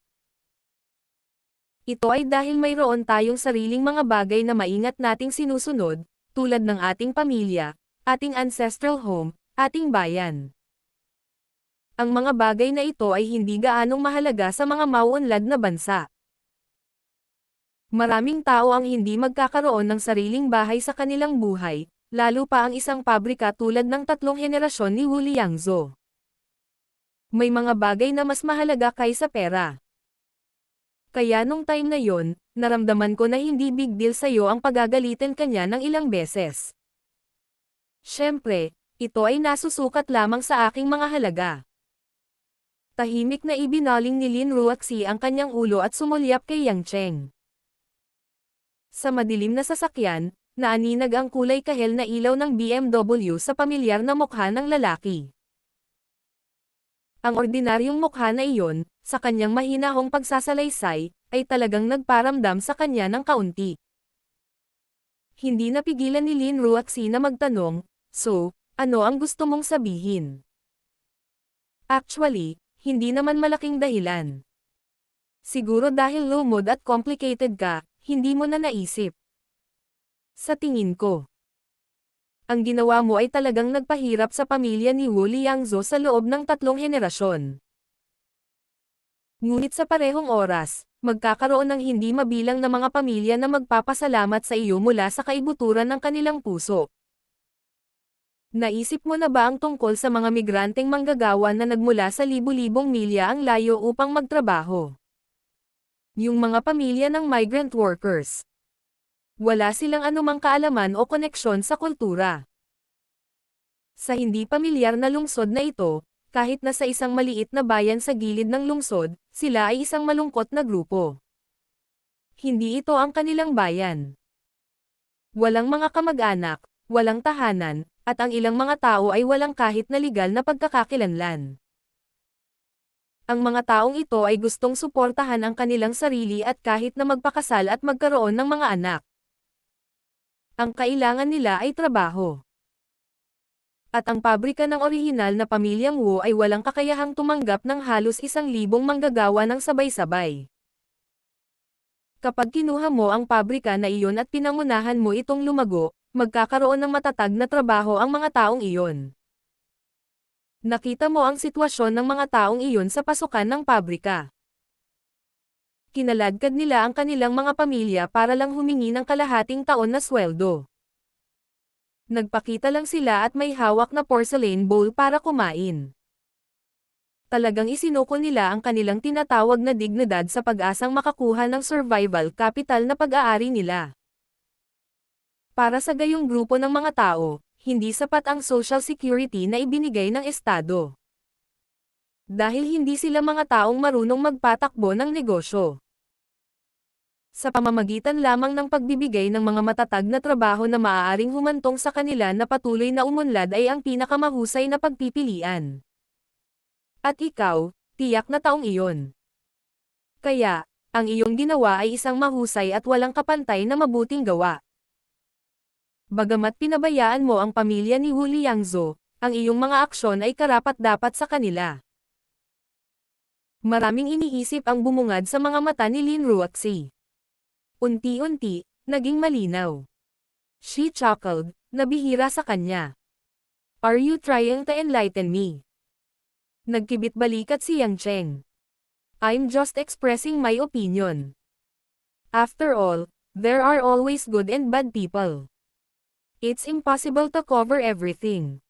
Ito ay dahil mayroon tayong sariling mga bagay na maingat nating sinusunod, tulad ng ating pamilya, ating ancestral home, ating bayan. Ang mga bagay na ito ay hindi gaanong mahalaga sa mga mauunlad na bansa. Maraming tao ang hindi magkakaroon ng sariling bahay sa kanilang buhay, lalo pa ang isang pabrika tulad ng 3 henerasyon ni Wu Liangzhou. May mga bagay na mas mahalaga kaysa pera. Kaya nung time na yon, naramdaman ko na hindi big deal sa'yo ang pagagalitin kanya ng ilang beses. Siyempre, ito ay nasusukat lamang sa aking mga halaga. Tahimik na ibinaling ni Lin Ruaxi ang kanyang ulo at sumulyap kay Yang Cheng. Sa madilim na sasakyan, naaninag ang kulay kahel na ilaw ng BMW sa pamilyar na mukha ng lalaki. Ang ordinaryong mukha na iyon, sa kanyang mahinahong pagsasalaysay, ay talagang nagparamdam sa kanya ng kaunti. Hindi napigilan ni Lin Ruaxi na magtanong, "So, ano ang gusto mong sabihin?" Actually, hindi naman malaking dahilan. Siguro dahil lumod at complicated ka, hindi mo na naisip. Sa tingin ko, ang ginawa mo ay talagang nagpahirap sa pamilya ni Wu Liangzhou sa loob ng 3 henerasyon. Ngunit sa parehong oras, magkakaroon ng hindi mabilang na mga pamilya na magpapasalamat sa iyo mula sa kaibuturan ng kanilang puso. Naisip mo na ba ang tungkol sa mga migranteng manggagawa na nagmula sa libu-libong milya ang layo upang magtrabaho? Yung mga pamilya ng migrant workers. Wala silang anumang kaalaman o koneksyon sa kultura. Sa hindi pamilyar na lungsod na ito, kahit na sa isang maliit na bayan sa gilid ng lungsod, sila ay isang malungkot na grupo. Hindi ito ang kanilang bayan. Walang mga kamag-anak, walang tahanan, at ang ilang mga tao ay walang kahit na legal na pagkakakilanlan. Ang mga taong ito ay gustong suportahan ang kanilang sarili at kahit na magpakasal at magkaroon ng mga anak. Ang kailangan nila ay trabaho. At ang pabrika ng orihinal na pamilyang Wu ay walang kakayahang tumanggap ng halos 1,000 manggagawa ng sabay-sabay. Kapag kinuha mo ang pabrika na iyon at pinangunahan mo itong lumago, magkakaroon ng matatag na trabaho ang mga taong iyon. Nakita mo ang sitwasyon ng mga taong iyon sa pasukan ng pabrika. Kinaladkad nila ang kanilang mga pamilya para lang humingi ng kalahating taon na sweldo. Nagpakita lang sila at may hawak na porcelain bowl para kumain. Talagang isinuko nila ang kanilang tinatawag na dignidad sa pag-asang makakuha ng survival capital na pag-aari nila. Para sa gayong grupo ng mga tao, hindi sapat ang social security na ibinigay ng Estado. Dahil hindi sila mga taong marunong magpatakbo ng negosyo. Sa pamamagitan lamang ng pagbibigay ng mga matatag na trabaho na maaaring humantong sa kanila na patuloy na umunlad ay ang pinakamahusay na pagpipilian. At ikaw, tiyak na taong iyon. Kaya, ang iyong ginawa ay isang mahusay at walang kapantay na mabuting gawa. Bagamat pinabayaan mo ang pamilya ni Wu Liangzhou, ang iyong mga aksyon ay karapat-dapat sa kanila. Maraming iniisip ang bumungad sa mga mata ni Lin Ruaxi. Unti-unti, naging malinaw. She chuckled, nabihira sa kanya. "Are you trying to enlighten me?" Nagkibit-balikat si Yang Cheng. "I'm just expressing my opinion. After all, there are always good and bad people. It's impossible to cover everything.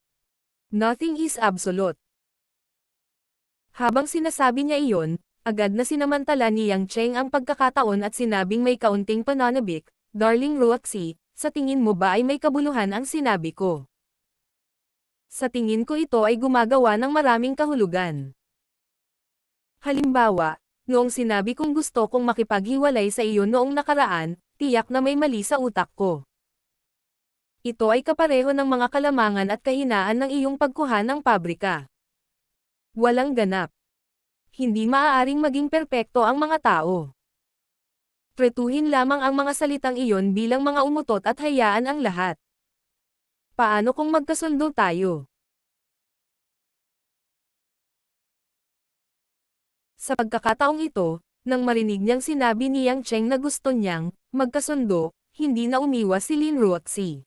Nothing is absolute." Habang sinasabi niya iyon, agad na sinamantala ni Yang Cheng ang pagkakataon at sinabing may kaunting pananabik, "Darling Ruaxi, sa tingin mo ba ay may kabuluhan ang sinabi ko?" Sa tingin ko ito ay gumagawa ng maraming kahulugan. Halimbawa, noong sinabi kong gusto kong makipaghiwalay sa iyo noong nakaraan, tiyak na may mali sa utak ko. Ito ay kapareho ng mga kalamangan at kahinaan ng iyong pagkuha ng pabrika. Walang ganap. Hindi maaaring maging perpekto ang mga tao. Pretuhin lamang ang mga salitang iyon bilang mga umutot at hayaan ang lahat. Paano kung magkasundo tayo? Sa pagkakataong ito, nang marinig niyang sinabi ni Yang Cheng na gusto niyang magkasundo, hindi na umiwas si Lin Ruaxi.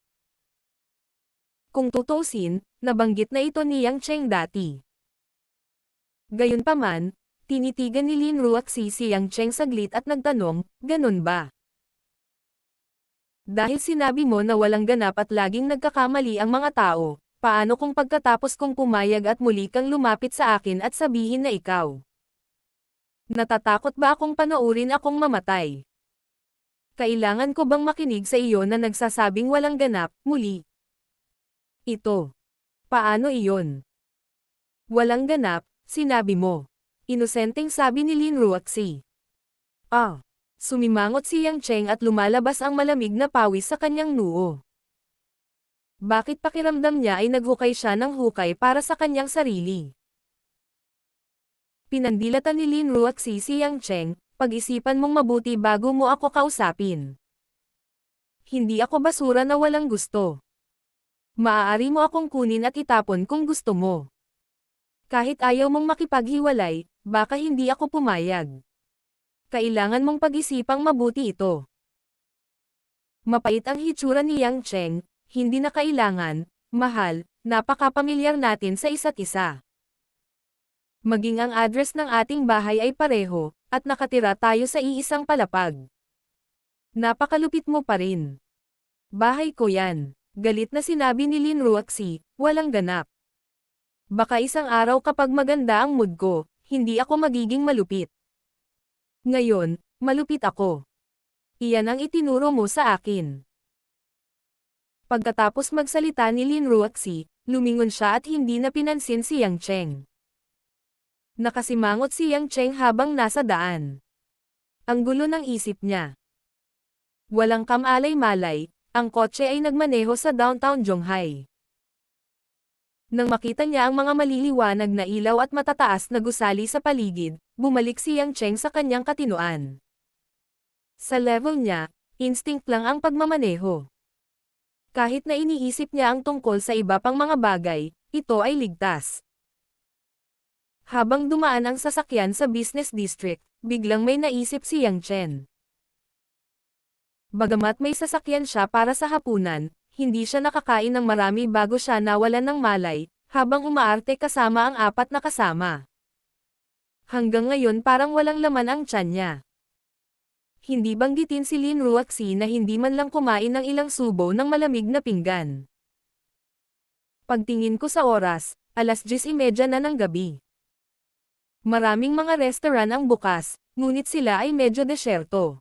Kung tutusin, nabanggit na ito ni Yang Cheng dati. Gayunpaman, tinitigan ni Lin Ruaxi si Yang Cheng saglit at nagtanong, "Ganun ba? Dahil sinabi mo na walang ganap at laging nagkakamali ang mga tao, Paano kung pagkatapos kong pumayag at muli kang lumapit sa akin at sabihin na ikaw? Natatakot ba akong panoorin akong mamatay? Kailangan ko bang makinig sa iyo na nagsasabing walang ganap, muli? Ito. Paano iyon? Walang ganap, sinabi mo. Inosenteng sabi ni Lin Ruoxi. Ah. Sumimangot si Yang Cheng at lumalabas ang malamig na pawis sa kanyang noo. Bakit pakiramdam niya ay naghukay siya ng hukay para sa kanyang sarili? Pinandilatan ni Lin Ruoxi si Yang Cheng, pag-isipan mong mabuti bago mo ako kausapin. Hindi ako basura na walang gusto. Maaari mo akong kunin at itapon kung gusto mo. Kahit ayaw mong makipaghiwalay, baka hindi ako pumayag. Kailangan mong pag-isipang mabuti ito. Mapait ang hitsura ni Yang Cheng, hindi na kailangan, mahal, napakapamilyar natin sa isa't isa. Maging ang address ng ating bahay ay pareho, at nakatira tayo sa iisang palapag. Napakalupit mo pa rin. Bahay ko yan, galit na sinabi ni Lin Ruoxi, walang ganap. Baka isang araw kapag maganda ang mood ko, hindi ako magiging malupit. Ngayon, malupit ako. Iyan ang itinuro mo sa akin. Pagkatapos magsalita ni Lin Ruoxi, lumingon siya at hindi na pinansin si Yang Cheng. Nakasimangot si Yang Cheng habang nasa daan. Ang gulo ng isip niya. Walang kamalay-malay, ang kotse ay nagmaneho sa downtown Zhonghai. Nang makita niya ang mga maliliwanag na ilaw at matataas na gusali sa paligid, bumalik si Yang Cheng sa kanyang katinoan. Sa level niya, instinct lang ang pagmamaneho. Kahit na iniisip niya ang tungkol sa iba pang mga bagay, ito ay ligtas. Habang dumaan ang sasakyan sa business district, biglang may naisip si Yang Chen. Bagamat may sasakyan siya para sa hapunan, hindi siya nakakain ng marami bago siya nawalan ng malay, habang umaarte kasama ang 4 na kasama. Hanggang ngayon parang walang laman ang tiyan niya. Hindi banggitin si Lin Ruoxi na hindi man lang kumain ng ilang subo ng malamig na pinggan. Pagtingin ko sa oras, 10:30 na ng gabi. Maraming mga restaurant ang bukas, ngunit sila ay medyo desyerto.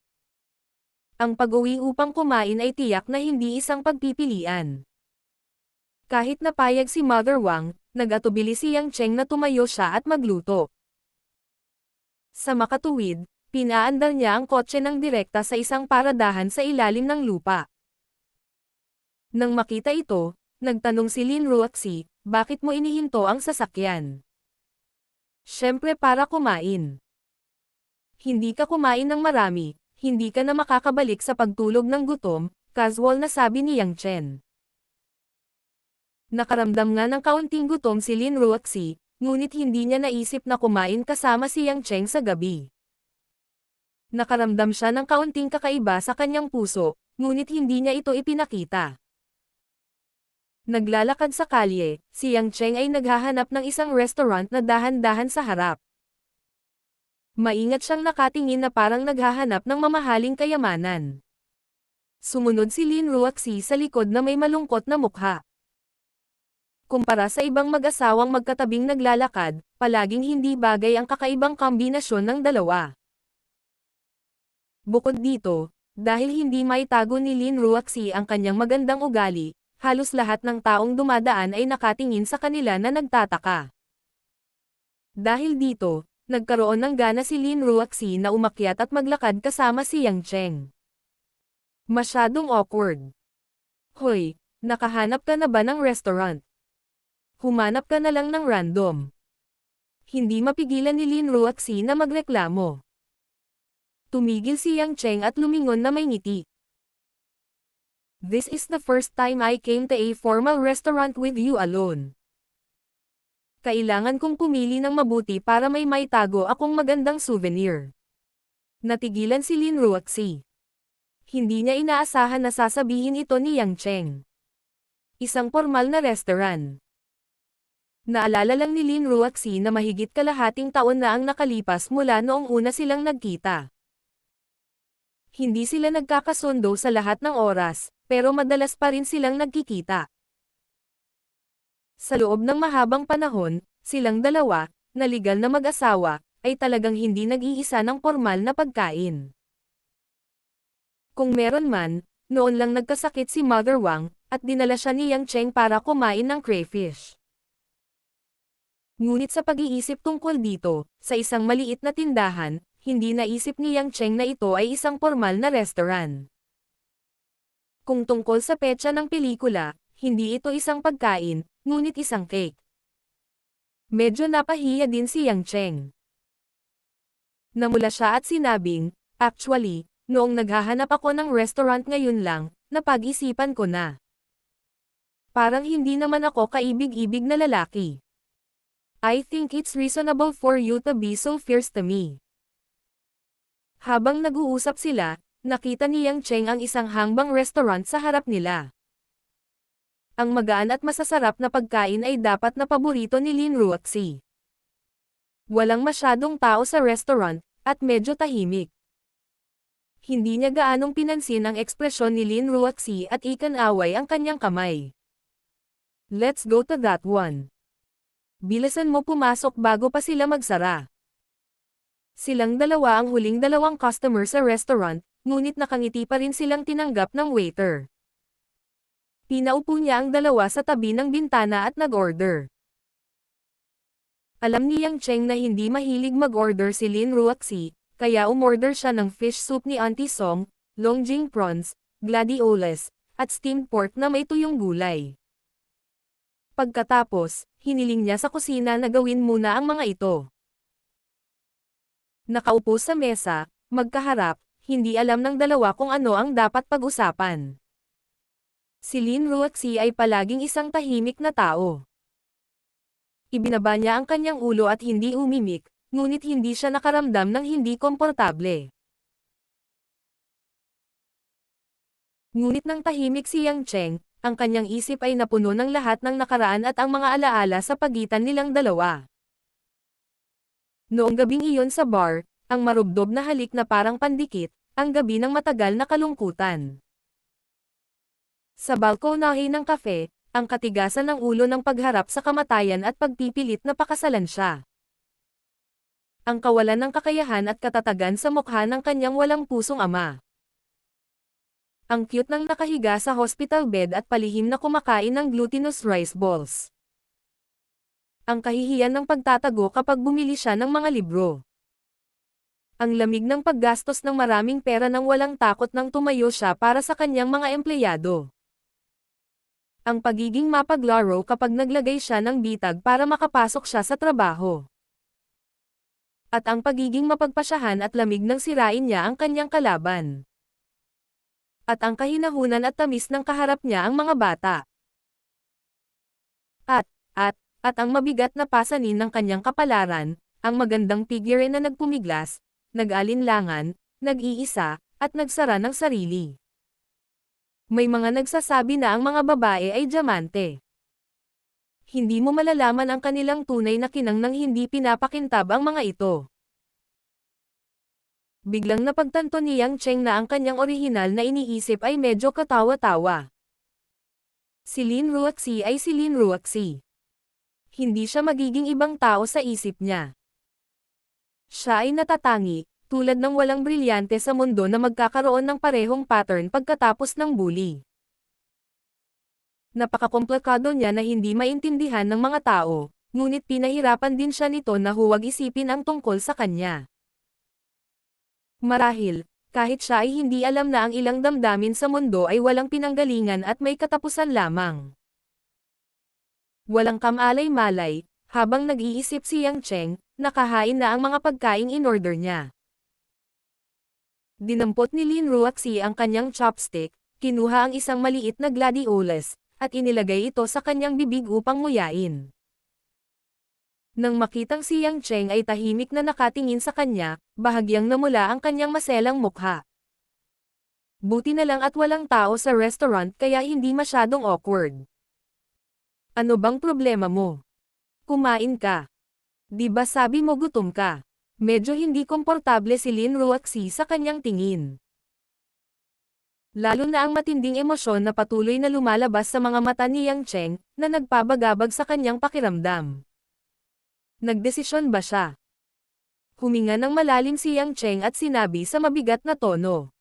Ang pag-uwi upang kumain ay tiyak na hindi isang pagpipilian. Kahit napayag si Mother Wang, nag-atubili si Yang Cheng na tumayo siya at magluto. Sa makatuwid, pinaandar niya ang kotse ng direkta sa isang paradahan sa ilalim ng lupa. Nang makita ito, nagtanong si Lin Ruoxi, bakit mo inihinto ang sasakyan? Siyempre para kumain. Hindi ka kumain ng marami. Hindi ka na makakabalik sa pagtulog ng gutom, casual na sabi ni Yang Chen. Nakaramdam nga ng kaunting gutom si Lin Ruoxi, ngunit hindi niya naisip na kumain kasama si Yang Cheng sa gabi. Nakaramdam siya ng kaunting kakaiba sa kanyang puso, ngunit hindi niya ito ipinakita. Naglalakad sa kalye, si Yang Cheng ay naghahanap ng isang restaurant na dahan-dahan sa harap. Maingat siyang nakatingin na parang naghahanap ng mamahaling kayamanan. Sumunod si Lin Ruoxi sa likod na may malungkot na mukha. Kumpara sa ibang mag-asawang magkatabing naglalakad, palaging hindi bagay ang kakaibang kombinasyon ng dalawa. Bukod dito, dahil hindi maitago ni Lin Ruoxi ang kanyang magandang ugali, halos lahat ng taong dumadaan ay nakatingin sa kanila na nagtataka. Dahil dito, nagkaroon ng gana si Lin Ruoxi na umakyat at maglakad kasama si Yang Cheng. Masyadong awkward. Hoy, nakahanap ka na ba ng restaurant? Humanap ka na lang ng random. Hindi mapigilan ni Lin Ruoxi na magreklamo. Tumigil si Yang Cheng at lumingon na may ngiti. This is the first time I came to a formal restaurant with you alone. Kailangan kong pumili ng mabuti para may maitago akong magandang souvenir. Natigilan si Lin Ruoxi. Hindi niya inaasahan na sasabihin ito ni Yang Cheng. Isang formal na restaurant. Naalala lang ni Lin Ruoxi na mahigit kalahating taon na ang nakalipas mula noong una silang nagkita. Hindi sila nagkakasundo sa lahat ng oras, pero madalas pa rin silang nagkikita. Sa loob ng mahabang panahon, silang dalawa, na legal na mag-asawa, ay talagang hindi nag-iisa ng formal na pagkain. Kung meron man, noon lang nagkasakit si Mother Wang, at dinala siya ni Yang Cheng para kumain ng crayfish. Ngunit sa pag-iisip tungkol dito, sa isang maliit na tindahan, hindi naisip ni Yang Cheng na ito ay isang formal na restaurant. Kung tungkol sa petsa ng pelikula, hindi ito isang pagkain, ngunit isang cake. Medyo napahiya din si Yang Cheng. Namula siya at sinabing, "Actually, noong naghahanap ako ng restaurant ngayon lang, napag-isipan ko na. Parang hindi naman ako kaibig-ibig na lalaki. I think it's reasonable for you to be so fierce to me." Habang nag-uusap sila, nakita ni Yang Cheng ang isang hangbang restaurant sa harap nila. Ang magaan at masasarap na pagkain ay dapat na paborito ni Lin Ruoxi. Walang masyadong tao sa restaurant, at medyo tahimik. Hindi niya gaanong pinansin ang ekspresyon ni Lin Ruoxi at ikan-away ang kanyang kamay. "Let's go to that one. Bilisan mo pumasok bago pa sila magsara." Silang dalawa ang huling dalawang customer sa restaurant, ngunit nakangiti pa rin silang tinanggap ng waiter. Pinaupo niya ang dalawa sa tabi ng bintana at nag-order. Alam ni Yang Cheng na hindi mahilig mag-order si Lin Ruoxi, kaya umorder siya ng fish soup ni Auntie Song, longjing prawns, gladioles, at steamed pork na may tuyong gulay. Pagkatapos, hiniling niya sa kusina na gawin muna ang mga ito. Nakaupo sa mesa, magkaharap, hindi alam ng dalawa kung ano ang dapat pag-usapan. Si Lin Ruoxi ay palaging isang tahimik na tao. Ibinaba niya ang kanyang ulo at hindi umimik, ngunit hindi siya nakaramdam ng hindi komportable. Ngunit nang tahimik si Yang Cheng, ang kanyang isip ay napuno ng lahat ng nakaraan at ang mga alaala sa pagitan nilang dalawa. Noong gabing iyon sa bar, ang marubdob na halik na parang pandikit, ang gabi ng matagal na kalungkutan. Sa balkonahe ng kafe, ang katigasan ng ulo ng pagharap sa kamatayan at pagpipilit na pakasalan siya. Ang kawalan ng kakayahan at katatagan sa mukha ng kanyang walang pusong ama. Ang cute ng nakahiga sa hospital bed at palihim na kumakain ng glutinous rice balls. Ang kahihiyan ng pagtatago kapag bumili siya ng mga libro. Ang lamig ng paggastos ng maraming pera nang walang takot nang tumayo siya para sa kanyang mga empleyado. Ang pagiging mapaglaro kapag naglagay siya ng bitag para makapasok siya sa trabaho. At ang pagiging mapagpasyahan at lamig nang sirain niya ang kanyang kalaban. At ang kahinahunan at tamis ng kaharap niya ang mga bata. At ang mabigat na pasanin ng kanyang kapalaran, ang magandang figure na nagpumiglas, nag-alinlangan, nag-iisa, at nagsara ng sarili. May mga nagsasabi na ang mga babae ay diamante. Hindi mo malalaman ang kanilang tunay na kinang nang hindi pinapakintab ang mga ito. Biglang napagtanto ni Yang Cheng na ang kanyang orihinal na iniisip ay medyo katawa-tawa. Si Lin Ruoxi ay si Lin Ruoxi. Hindi siya magiging ibang tao sa isip niya. Siya ay natatangi, tulad ng walang brilyante sa mundo na magkakaroon ng parehong pattern pagkatapos ng bully. Napakakomplikado niya na hindi maintindihan ng mga tao, ngunit pinahirapan din siya nito na huwag isipin ang tungkol sa kanya. Marahil, kahit siya ay hindi alam na ang ilang damdamin sa mundo ay walang pinanggalingan at may katapusan lamang. Walang kamalay-malay, habang nag-iisip si Yang Cheng, nakahain na ang mga pagkaing in-order niya. Dinampot ni Lin Ruoxi ang kanyang chopstick, kinuha ang isang maliit na gladioles, at inilagay ito sa kanyang bibig upang nguyain. Nang makitang si Yang Cheng ay tahimik na nakatingin sa kanya, bahagyang namula ang kanyang maselang mukha. Buti na lang at walang tao sa restaurant kaya hindi masyadong awkward. Ano bang problema mo? Kumain ka. Di ba sabi mo gutom ka? Medyo hindi komportable si Lin Ruoxi sa kanyang tingin. Lalo na ang matinding emosyon na patuloy na lumalabas sa mga mata ni Yang Cheng, na nagpabagabag sa kanyang pakiramdam. Nagdesisyon ba siya? Huminga ng malalim si Yang Cheng at sinabi sa mabigat na tono.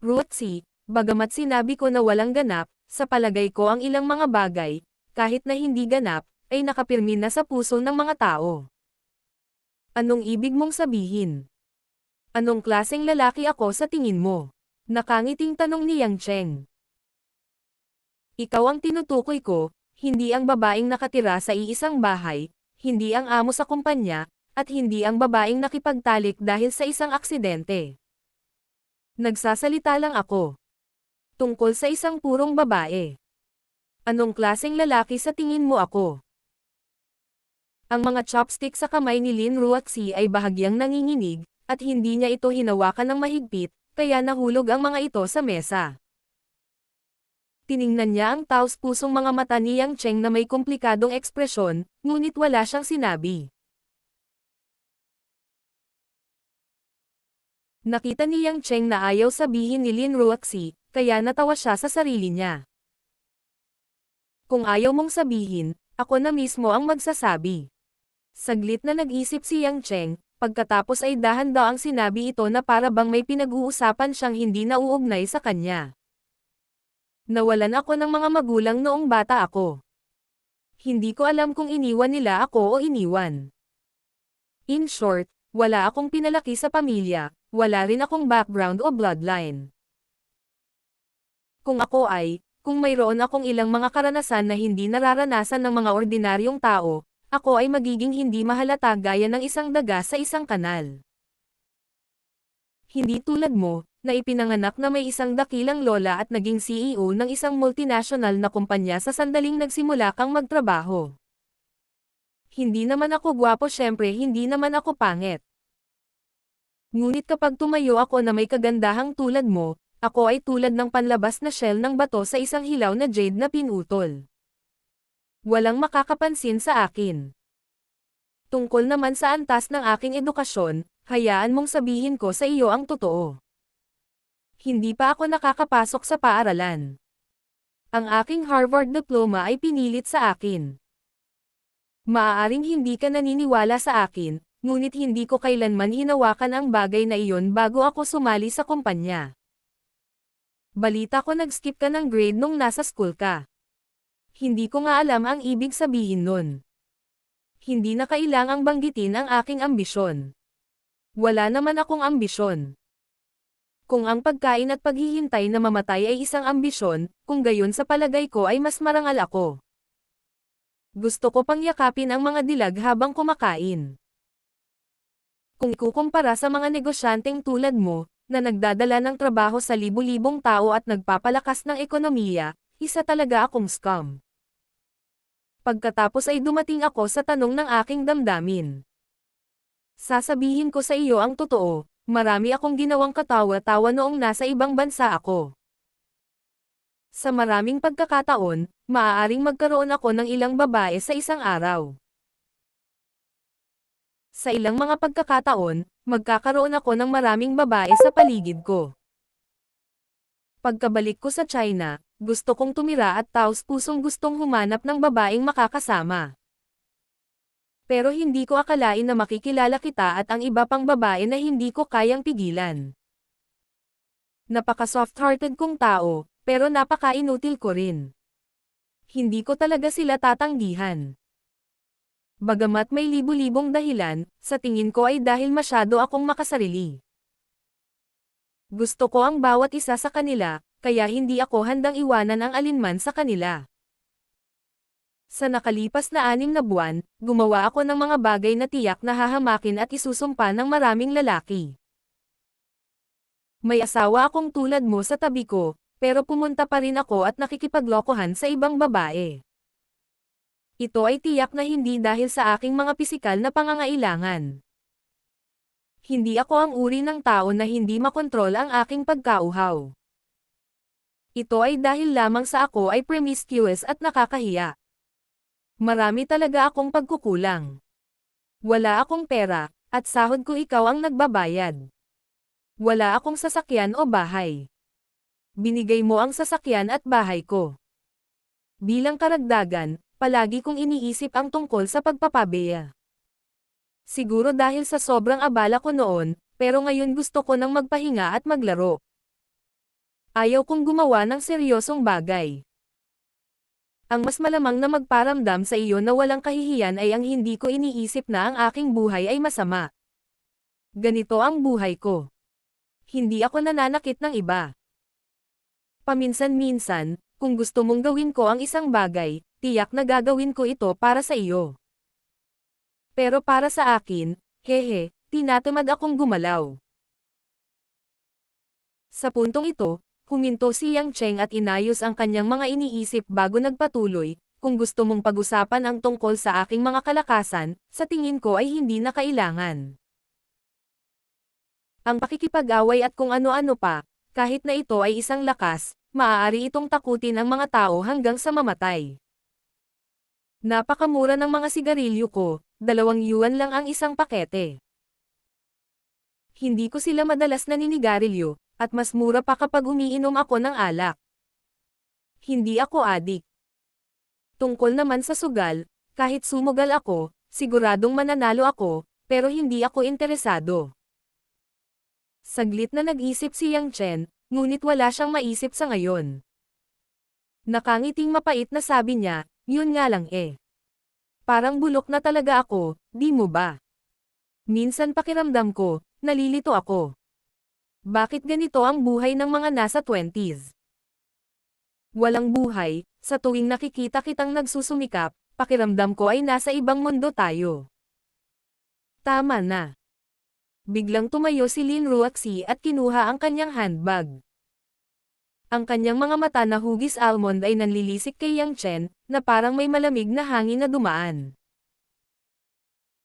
Ruotsi, bagamat sinabi ko na walang ganap, sa palagay ko ang ilang mga bagay, kahit na hindi ganap, ay nakapirmi na sa puso ng mga tao. Anong ibig mong sabihin? Anong klaseng lalaki ako sa tingin mo? Nakangiting tanong ni Yang Cheng. Ikaw ang tinutukoy ko, hindi ang babaeng nakatira sa iisang bahay, hindi ang amo sa kumpanya, at hindi ang babaeng nakipagtalik dahil sa isang aksidente. Nagsasalita lang ako. Tungkol sa isang purong babae. Anong klaseng lalaki sa tingin mo ako? Ang mga chopstick sa kamay ni Lin Ruotsi ay bahagyang nanginginig, at hindi niya ito hinawakan ng mahigpit, kaya nahulog ang mga ito sa mesa. Tiningnan niya ang taos-pusong mga mata ni Yang Cheng na may komplikadong ekspresyon, ngunit wala siyang sinabi. Nakita ni Yang Cheng na ayaw sabihin ni Lin Ruotsi, kaya natawa siya sa sarili niya. Kung ayaw mong sabihin, ako na mismo ang magsasabi. Saglit na nag-isip si Yang Cheng, pagkatapos ay dahan-daang sinabi ito na para bang may pinag-uusapan siyang hindi nauugnay sa kanya. Nawalan ako ng mga magulang noong bata ako. Hindi ko alam kung iniwan nila ako o iniwan. In short, wala akong pinalaki sa pamilya, wala rin akong background o bloodline. Kung mayroon akong ilang mga karanasan na hindi nararanasan ng mga ordinaryong tao, ako ay magiging hindi mahalata gaya ng isang daga sa isang kanal. Hindi tulad mo, na ipinanganak na may isang dakilang lola at naging CEO ng isang multinational na kumpanya sa sandaling nagsimula kang magtrabaho. Hindi naman ako gwapo, syempre hindi naman ako pangit. Ngunit kapag tumayo ako na may kagandahang tulad mo, ako ay tulad ng panlabas na shell ng bato sa isang hilaw na jade na pinutol. Walang makakapansin sa akin. Tungkol naman sa antas ng aking edukasyon, hayaan mong sabihin ko sa iyo ang totoo. Hindi pa ako nakakapasok sa paaralan. Ang aking Harvard diploma ay pinilit sa akin. Maaaring hindi ka naniniwala sa akin, ngunit hindi ko kailanman hinawakan ang bagay na iyon bago ako sumali sa kumpanya. Balita ko nag-skip ka ng grade nung nasa school ka. Hindi ko nga alam ang ibig sabihin nun. Hindi na kailangang banggitin ang aking ambisyon. Wala naman akong ambisyon. Kung ang pagkain at paghihintay na mamatay ay isang ambisyon, kung gayon sa palagay ko ay mas marangal ako. Gusto ko pang yakapin ang mga dilag habang kumakain. Kung ikukumpara sa mga negosyanteng tulad mo, na nagdadala ng trabaho sa libu-libong tao at nagpapalakas ng ekonomiya, isa talaga akong scum. Pagkatapos ay dumating ako sa tanong ng aking damdamin. Sasabihin ko sa iyo ang totoo, marami akong ginawang katawa-tawa noong nasa ibang bansa ako. Sa maraming pagkakataon, maaaring magkaroon ako ng ilang babae sa isang araw. Sa ilang mga pagkakataon, magkakaroon ako ng maraming babae sa paligid ko. Pagkabalik ko sa China, gusto kong tumira at taos-pusong gustong humanap ng babaeng makakasama. Pero hindi ko akalain na makikilala kita at ang iba pang babae na hindi ko kayang pigilan. Napaka-soft-hearted kong tao, pero napaka-inutil ko rin. Hindi ko talaga sila tatanggihan. Bagamat may libu-libong dahilan, sa tingin ko ay dahil masyado akong makasarili. Gusto ko ang bawat isa sa kanila, kaya hindi ako handang iwanan ang alinman sa kanila. Sa nakalipas na 6 na buwan, gumawa ako ng mga bagay na tiyak na hahamakin at isusumpa ng maraming lalaki. May asawa akong tulad mo sa tabi ko, pero pumunta pa rin ako at nakikipaglokohan sa ibang babae. Ito ay tiyak na hindi dahil sa aking mga pisikal na pangangailangan. Hindi ako ang uri ng tao na hindi makontrol ang aking pagkauhaw. Ito ay dahil lamang sa ako ay promiscuous at nakakahiya. Marami talaga akong pagkukulang. Wala akong pera, at sahod ko ikaw ang nagbabayad. Wala akong sasakyan o bahay. Binigay mo ang sasakyan at bahay ko. Bilang karagdagan, palagi kong iniisip ang tungkol sa pagpapabeya. Siguro dahil sa sobrang abala ko noon, pero ngayon gusto ko nang magpahinga at maglaro. Ayaw kong gumawa ng seryosong bagay. Ang mas malamang na magparamdam sa iyo na walang kahihiyan ay ang hindi ko iniisip na ang aking buhay ay masama. Ganito ang buhay ko. Hindi ako nananakit ng iba. Paminsan-minsan, kung gusto mong gawin ko ang isang bagay, tiyak na gagawin ko ito para sa iyo. Pero para sa akin, hehe, tinatamad akong gumalaw. Sa puntong ito, huminto si Yang Cheng at inayos ang kanyang mga iniisip bago nagpatuloy. Kung gusto mong pag-usapan ang tungkol sa aking mga kalakasan, sa tingin ko ay hindi na kailangan. Ang pakikipag-away at kung ano-ano pa, kahit na ito ay isang lakas, maaari itong takutin ang mga tao hanggang sa mamatay. Napakamura ng mga sigarilyo ko, 2 yuan lang ang isang pakete. Hindi ko sila madalas naninigarilyo, at mas mura pa kapag umiinom ako ng alak. Hindi ako adik. Tungkol naman sa sugal, kahit sumugal ako, siguradong mananalo ako, pero hindi ako interesado. Saglit na nag-isip si Yang Chen, ngunit wala siyang maisip sa ngayon. Nakangiting mapait na sabi niya, yun nga lang eh. Parang bulok na talaga ako, di mo ba? Minsan pakiramdam ko, nalilito ako. Bakit ganito ang buhay ng mga nasa 20s? Walang buhay, sa tuwing nakikita kitang nagsusumikap, pakiramdam ko ay nasa ibang mundo tayo. Tama na. Biglang tumayo si Lin Ruaxi at kinuha ang kanyang handbag. Ang kanyang mga mata na hugis almond ay nanlilisik kay Yang Chen, na parang may malamig na hangin na dumaan.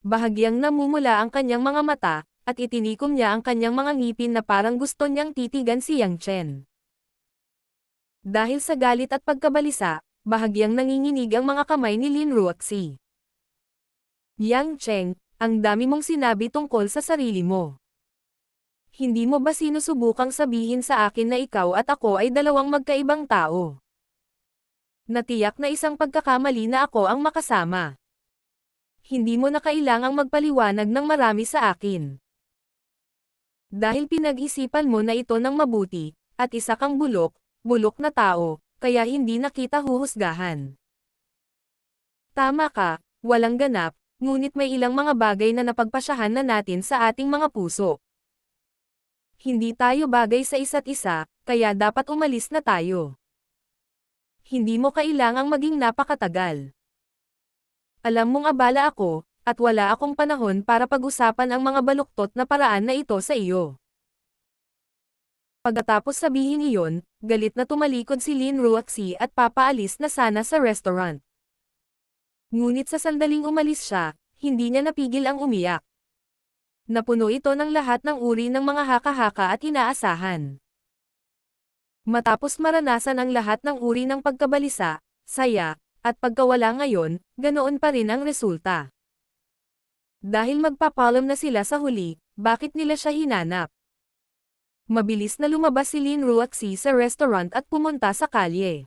Bahagyang namumula ang kanyang mga mata, at itinikom niya ang kanyang mga ngipin na parang gusto niyang titigan si Yang Chen. Dahil sa galit at pagkabalisa, bahagyang nanginginig ang mga kamay ni Lin Ruaxi. Yang Chen, ang dami mong sinabi tungkol sa sarili mo. Hindi mo ba sinusubukang sabihin sa akin na ikaw at ako ay dalawang magkaibang tao? Natiyak na isang pagkakamali na ako ang makasama. Hindi mo na kailangang magpaliwanag ng marami sa akin. Dahil pinag-isipan mo na ito ng mabuti, at isa kang bulok na tao, kaya hindi na kita huhusgahan. Tama ka, walang ganap, ngunit may ilang mga bagay na napagpasyahan na natin sa ating mga puso. Hindi tayo bagay sa isa't isa, kaya dapat umalis na tayo. Hindi mo kailangang maging napakatagal. Alam mong abala ako, at wala akong panahon para pag-usapan ang mga baluktot na paraan na ito sa iyo. Pagkatapos sabihin iyon, galit na tumalikod si Lin Ruaxi at papaalis na sana sa restaurant. Ngunit sa sandaling umalis siya, hindi niya napigil ang umiyak. Napuno ito ng lahat ng uri ng mga haka-haka at inaasahan. Matapos maranasan ang lahat ng uri ng pagkabalisa, saya, at pagkawala ngayon, ganoon pa rin ang resulta. Dahil magpapalam na sila sa huli, bakit nila siya hinanap? Mabilis na lumabas si Lin Ruaxi sa restaurant at pumunta sa kalye.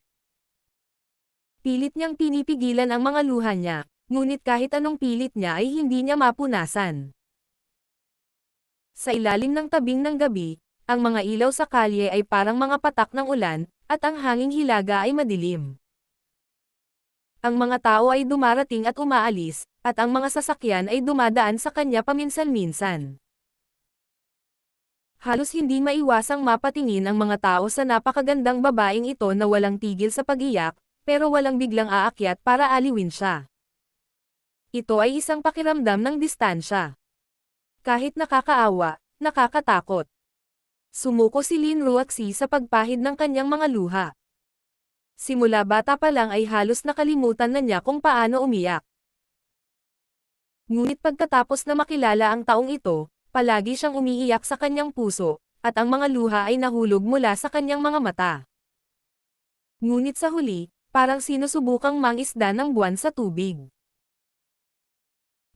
Pilit niyang pinipigilan ang mga luha niya, ngunit kahit anong pilit niya ay hindi niya mapunasan. Sa ilalim ng tabing ng gabi, ang mga ilaw sa kalye ay parang mga patak ng ulan, at ang hanging hilaga ay madilim. Ang mga tao ay dumarating at umaalis, at ang mga sasakyan ay dumadaan sa kanya paminsan-minsan. Halos hindi maiwasang mapatingin ang mga tao sa napakagandang babaeng ito na walang tigil sa pag-iyak, pero walang biglang aakyat para aliwin siya. Ito ay isang pakiramdam ng distansya. Kahit nakakaawa, nakakatakot. Sumuko si Lin Ruaxi sa pagpahid ng kanyang mga luha. Simula bata pa lang ay halos nakalimutan na niya kung paano umiyak. Ngunit pagkatapos na makilala ang taong ito, palagi siyang umiiyak sa kanyang puso, at ang mga luha ay nahulog mula sa kanyang mga mata. Ngunit sa huli, parang sinusubukang mangisda ng buwan sa tubig.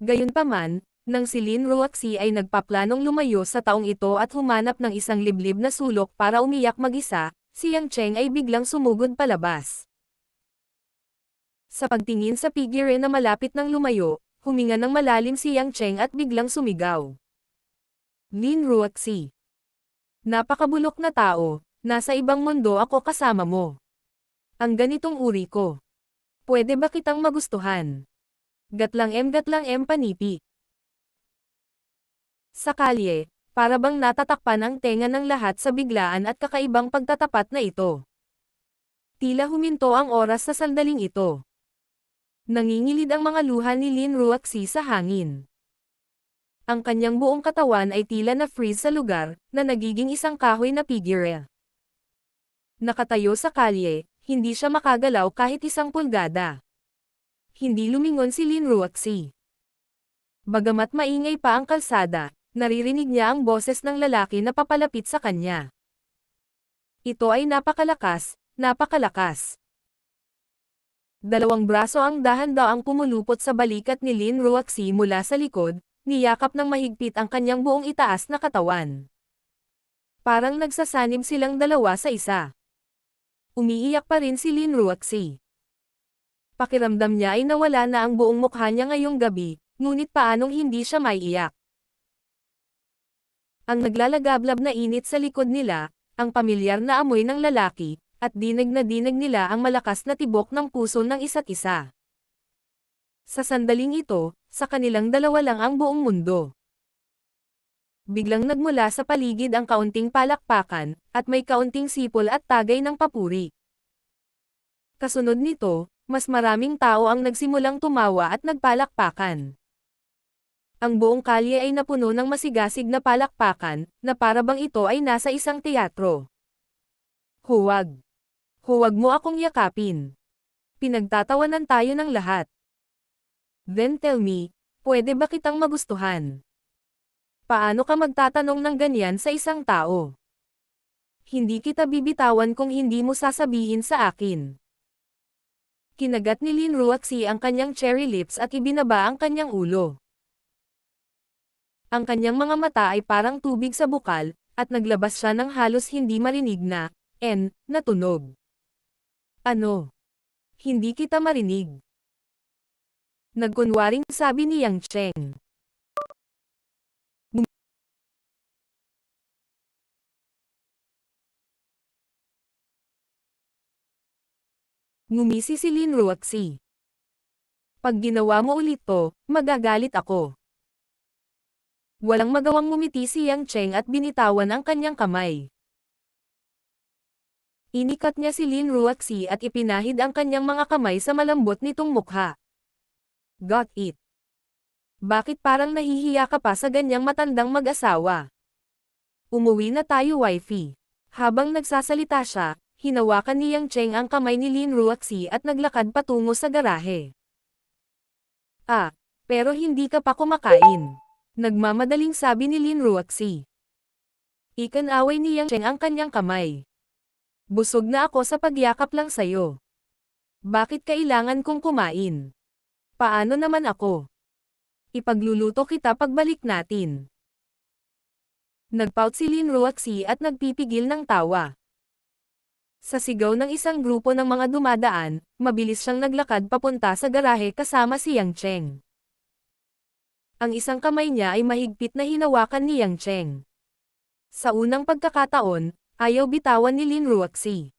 Gayunpaman, Nang si Lin Ruaxi ay nagpaplanong lumayo sa taong ito at humanap ng isang liblib na sulok para umiyak mag-isa, si Yang Cheng ay biglang sumugod palabas. Sa pagtingin sa figure na malapit ng lumayo, huminga ng malalim si Yang Cheng at biglang sumigaw. Lin Ruaxi. Napakabulok na tao, nasa ibang mundo ako kasama mo. Ang ganitong uri ko. Pwede ba kitang magustuhan? Gatlang M panipi. Sa kalye, para bang natatakpan ang tenga ng lahat sa biglaan at kakaibang pagtatapat na ito. Tila huminto ang oras sa sandaling ito. Nangingilid ang mga luha ni Lin Ruaxi sa hangin. Ang kanyang buong katawan ay tila na-freeze sa lugar, na nagiging isang kahoy na figure. Nakatayo sa kalye, hindi siya makagalaw kahit isang pulgada. Hindi lumingon si Lin Ruaxi. Bagamat maingay pa ang kalsada, naririnig niya ang boses ng lalaki na papalapit sa kanya. Ito ay napakalakas, napakalakas. Dalawang braso ang dahan-daang pumulupot sa balikat ni Lin Ruaxi mula sa likod, niyakap ng mahigpit ang kanyang buong itaas na katawan. Parang nagsasanib silang dalawa sa isa. Umiiyak pa rin si Lin Ruaxi. Pakiramdam niya ay nawala na ang buong mukha niya ngayong gabi, ngunit paanong hindi siya maiiyak. Ang naglalagablab na init sa likod nila, ang pamilyar na amoy ng lalaki, at dinig na dinig nila ang malakas na tibok ng puso ng isa't isa. Sa sandaling ito, sa kanilang dalawa lang ang buong mundo. Biglang nagmula sa paligid ang kaunting palakpakan, at may kaunting sipol at tagay ng papuri. Kasunod nito, mas maraming tao ang nagsimulang tumawa at nagpalakpakan. Ang buong kalye ay napuno ng masigasig na palakpakan, na para bang ito ay nasa isang teatro. Huwag. Huwag mo akong yakapin. Pinagtatawanan tayo ng lahat. Then tell me, pwede ba kitang magustuhan? Paano ka magtatanong ng ganyan sa isang tao? Hindi kita bibitawan kung hindi mo sasabihin sa akin. Kinagat ni Lin Ruaxi ang kanyang cherry lips at ibinaba ang kanyang ulo. Ang kanyang mga mata ay parang tubig sa bukal, at naglabas siya ng halos hindi marinig na tunog. Ano? Hindi kita marinig. Nagkunwaring sabi ni Yang Cheng. Ngumisi si Lin Ruaxi. Pag ginawa mo ulit to, magagalit ako. Walang magawang ngumiti si Yang Cheng at binitawan ang kanyang kamay. Inikat niya si Lin Ruaxi at ipinahid ang kanyang mga kamay sa malambot nitong mukha. Got it. Bakit parang nahihiya ka pa sa ganyang matandang mag-asawa? Umuwi na tayo, wifey. Habang nagsasalita siya, hinawakan ni Yang Cheng ang kamay ni Lin Ruaxi at naglakad patungo sa garahe. Pero hindi ka pa kumakain. Nagmamadaling sabi ni Lin Ruaxi. Ikan-away ni Yang Cheng ang kanyang kamay. Busog na ako sa pagyakap lang sayo. Bakit kailangan kong kumain? Paano naman ako? Ipagluluto kita pagbalik natin. Nagpout si Lin Ruaxi at nagpipigil ng tawa. Sa sigaw ng isang grupo ng mga dumadaan, mabilis siyang naglakad papunta sa garahe kasama si Yang Cheng. Ang isang kamay niya ay mahigpit na hinawakan ni Yang Cheng. Sa unang pagkakataon, ayaw bitawan ni Lin Ruaxi.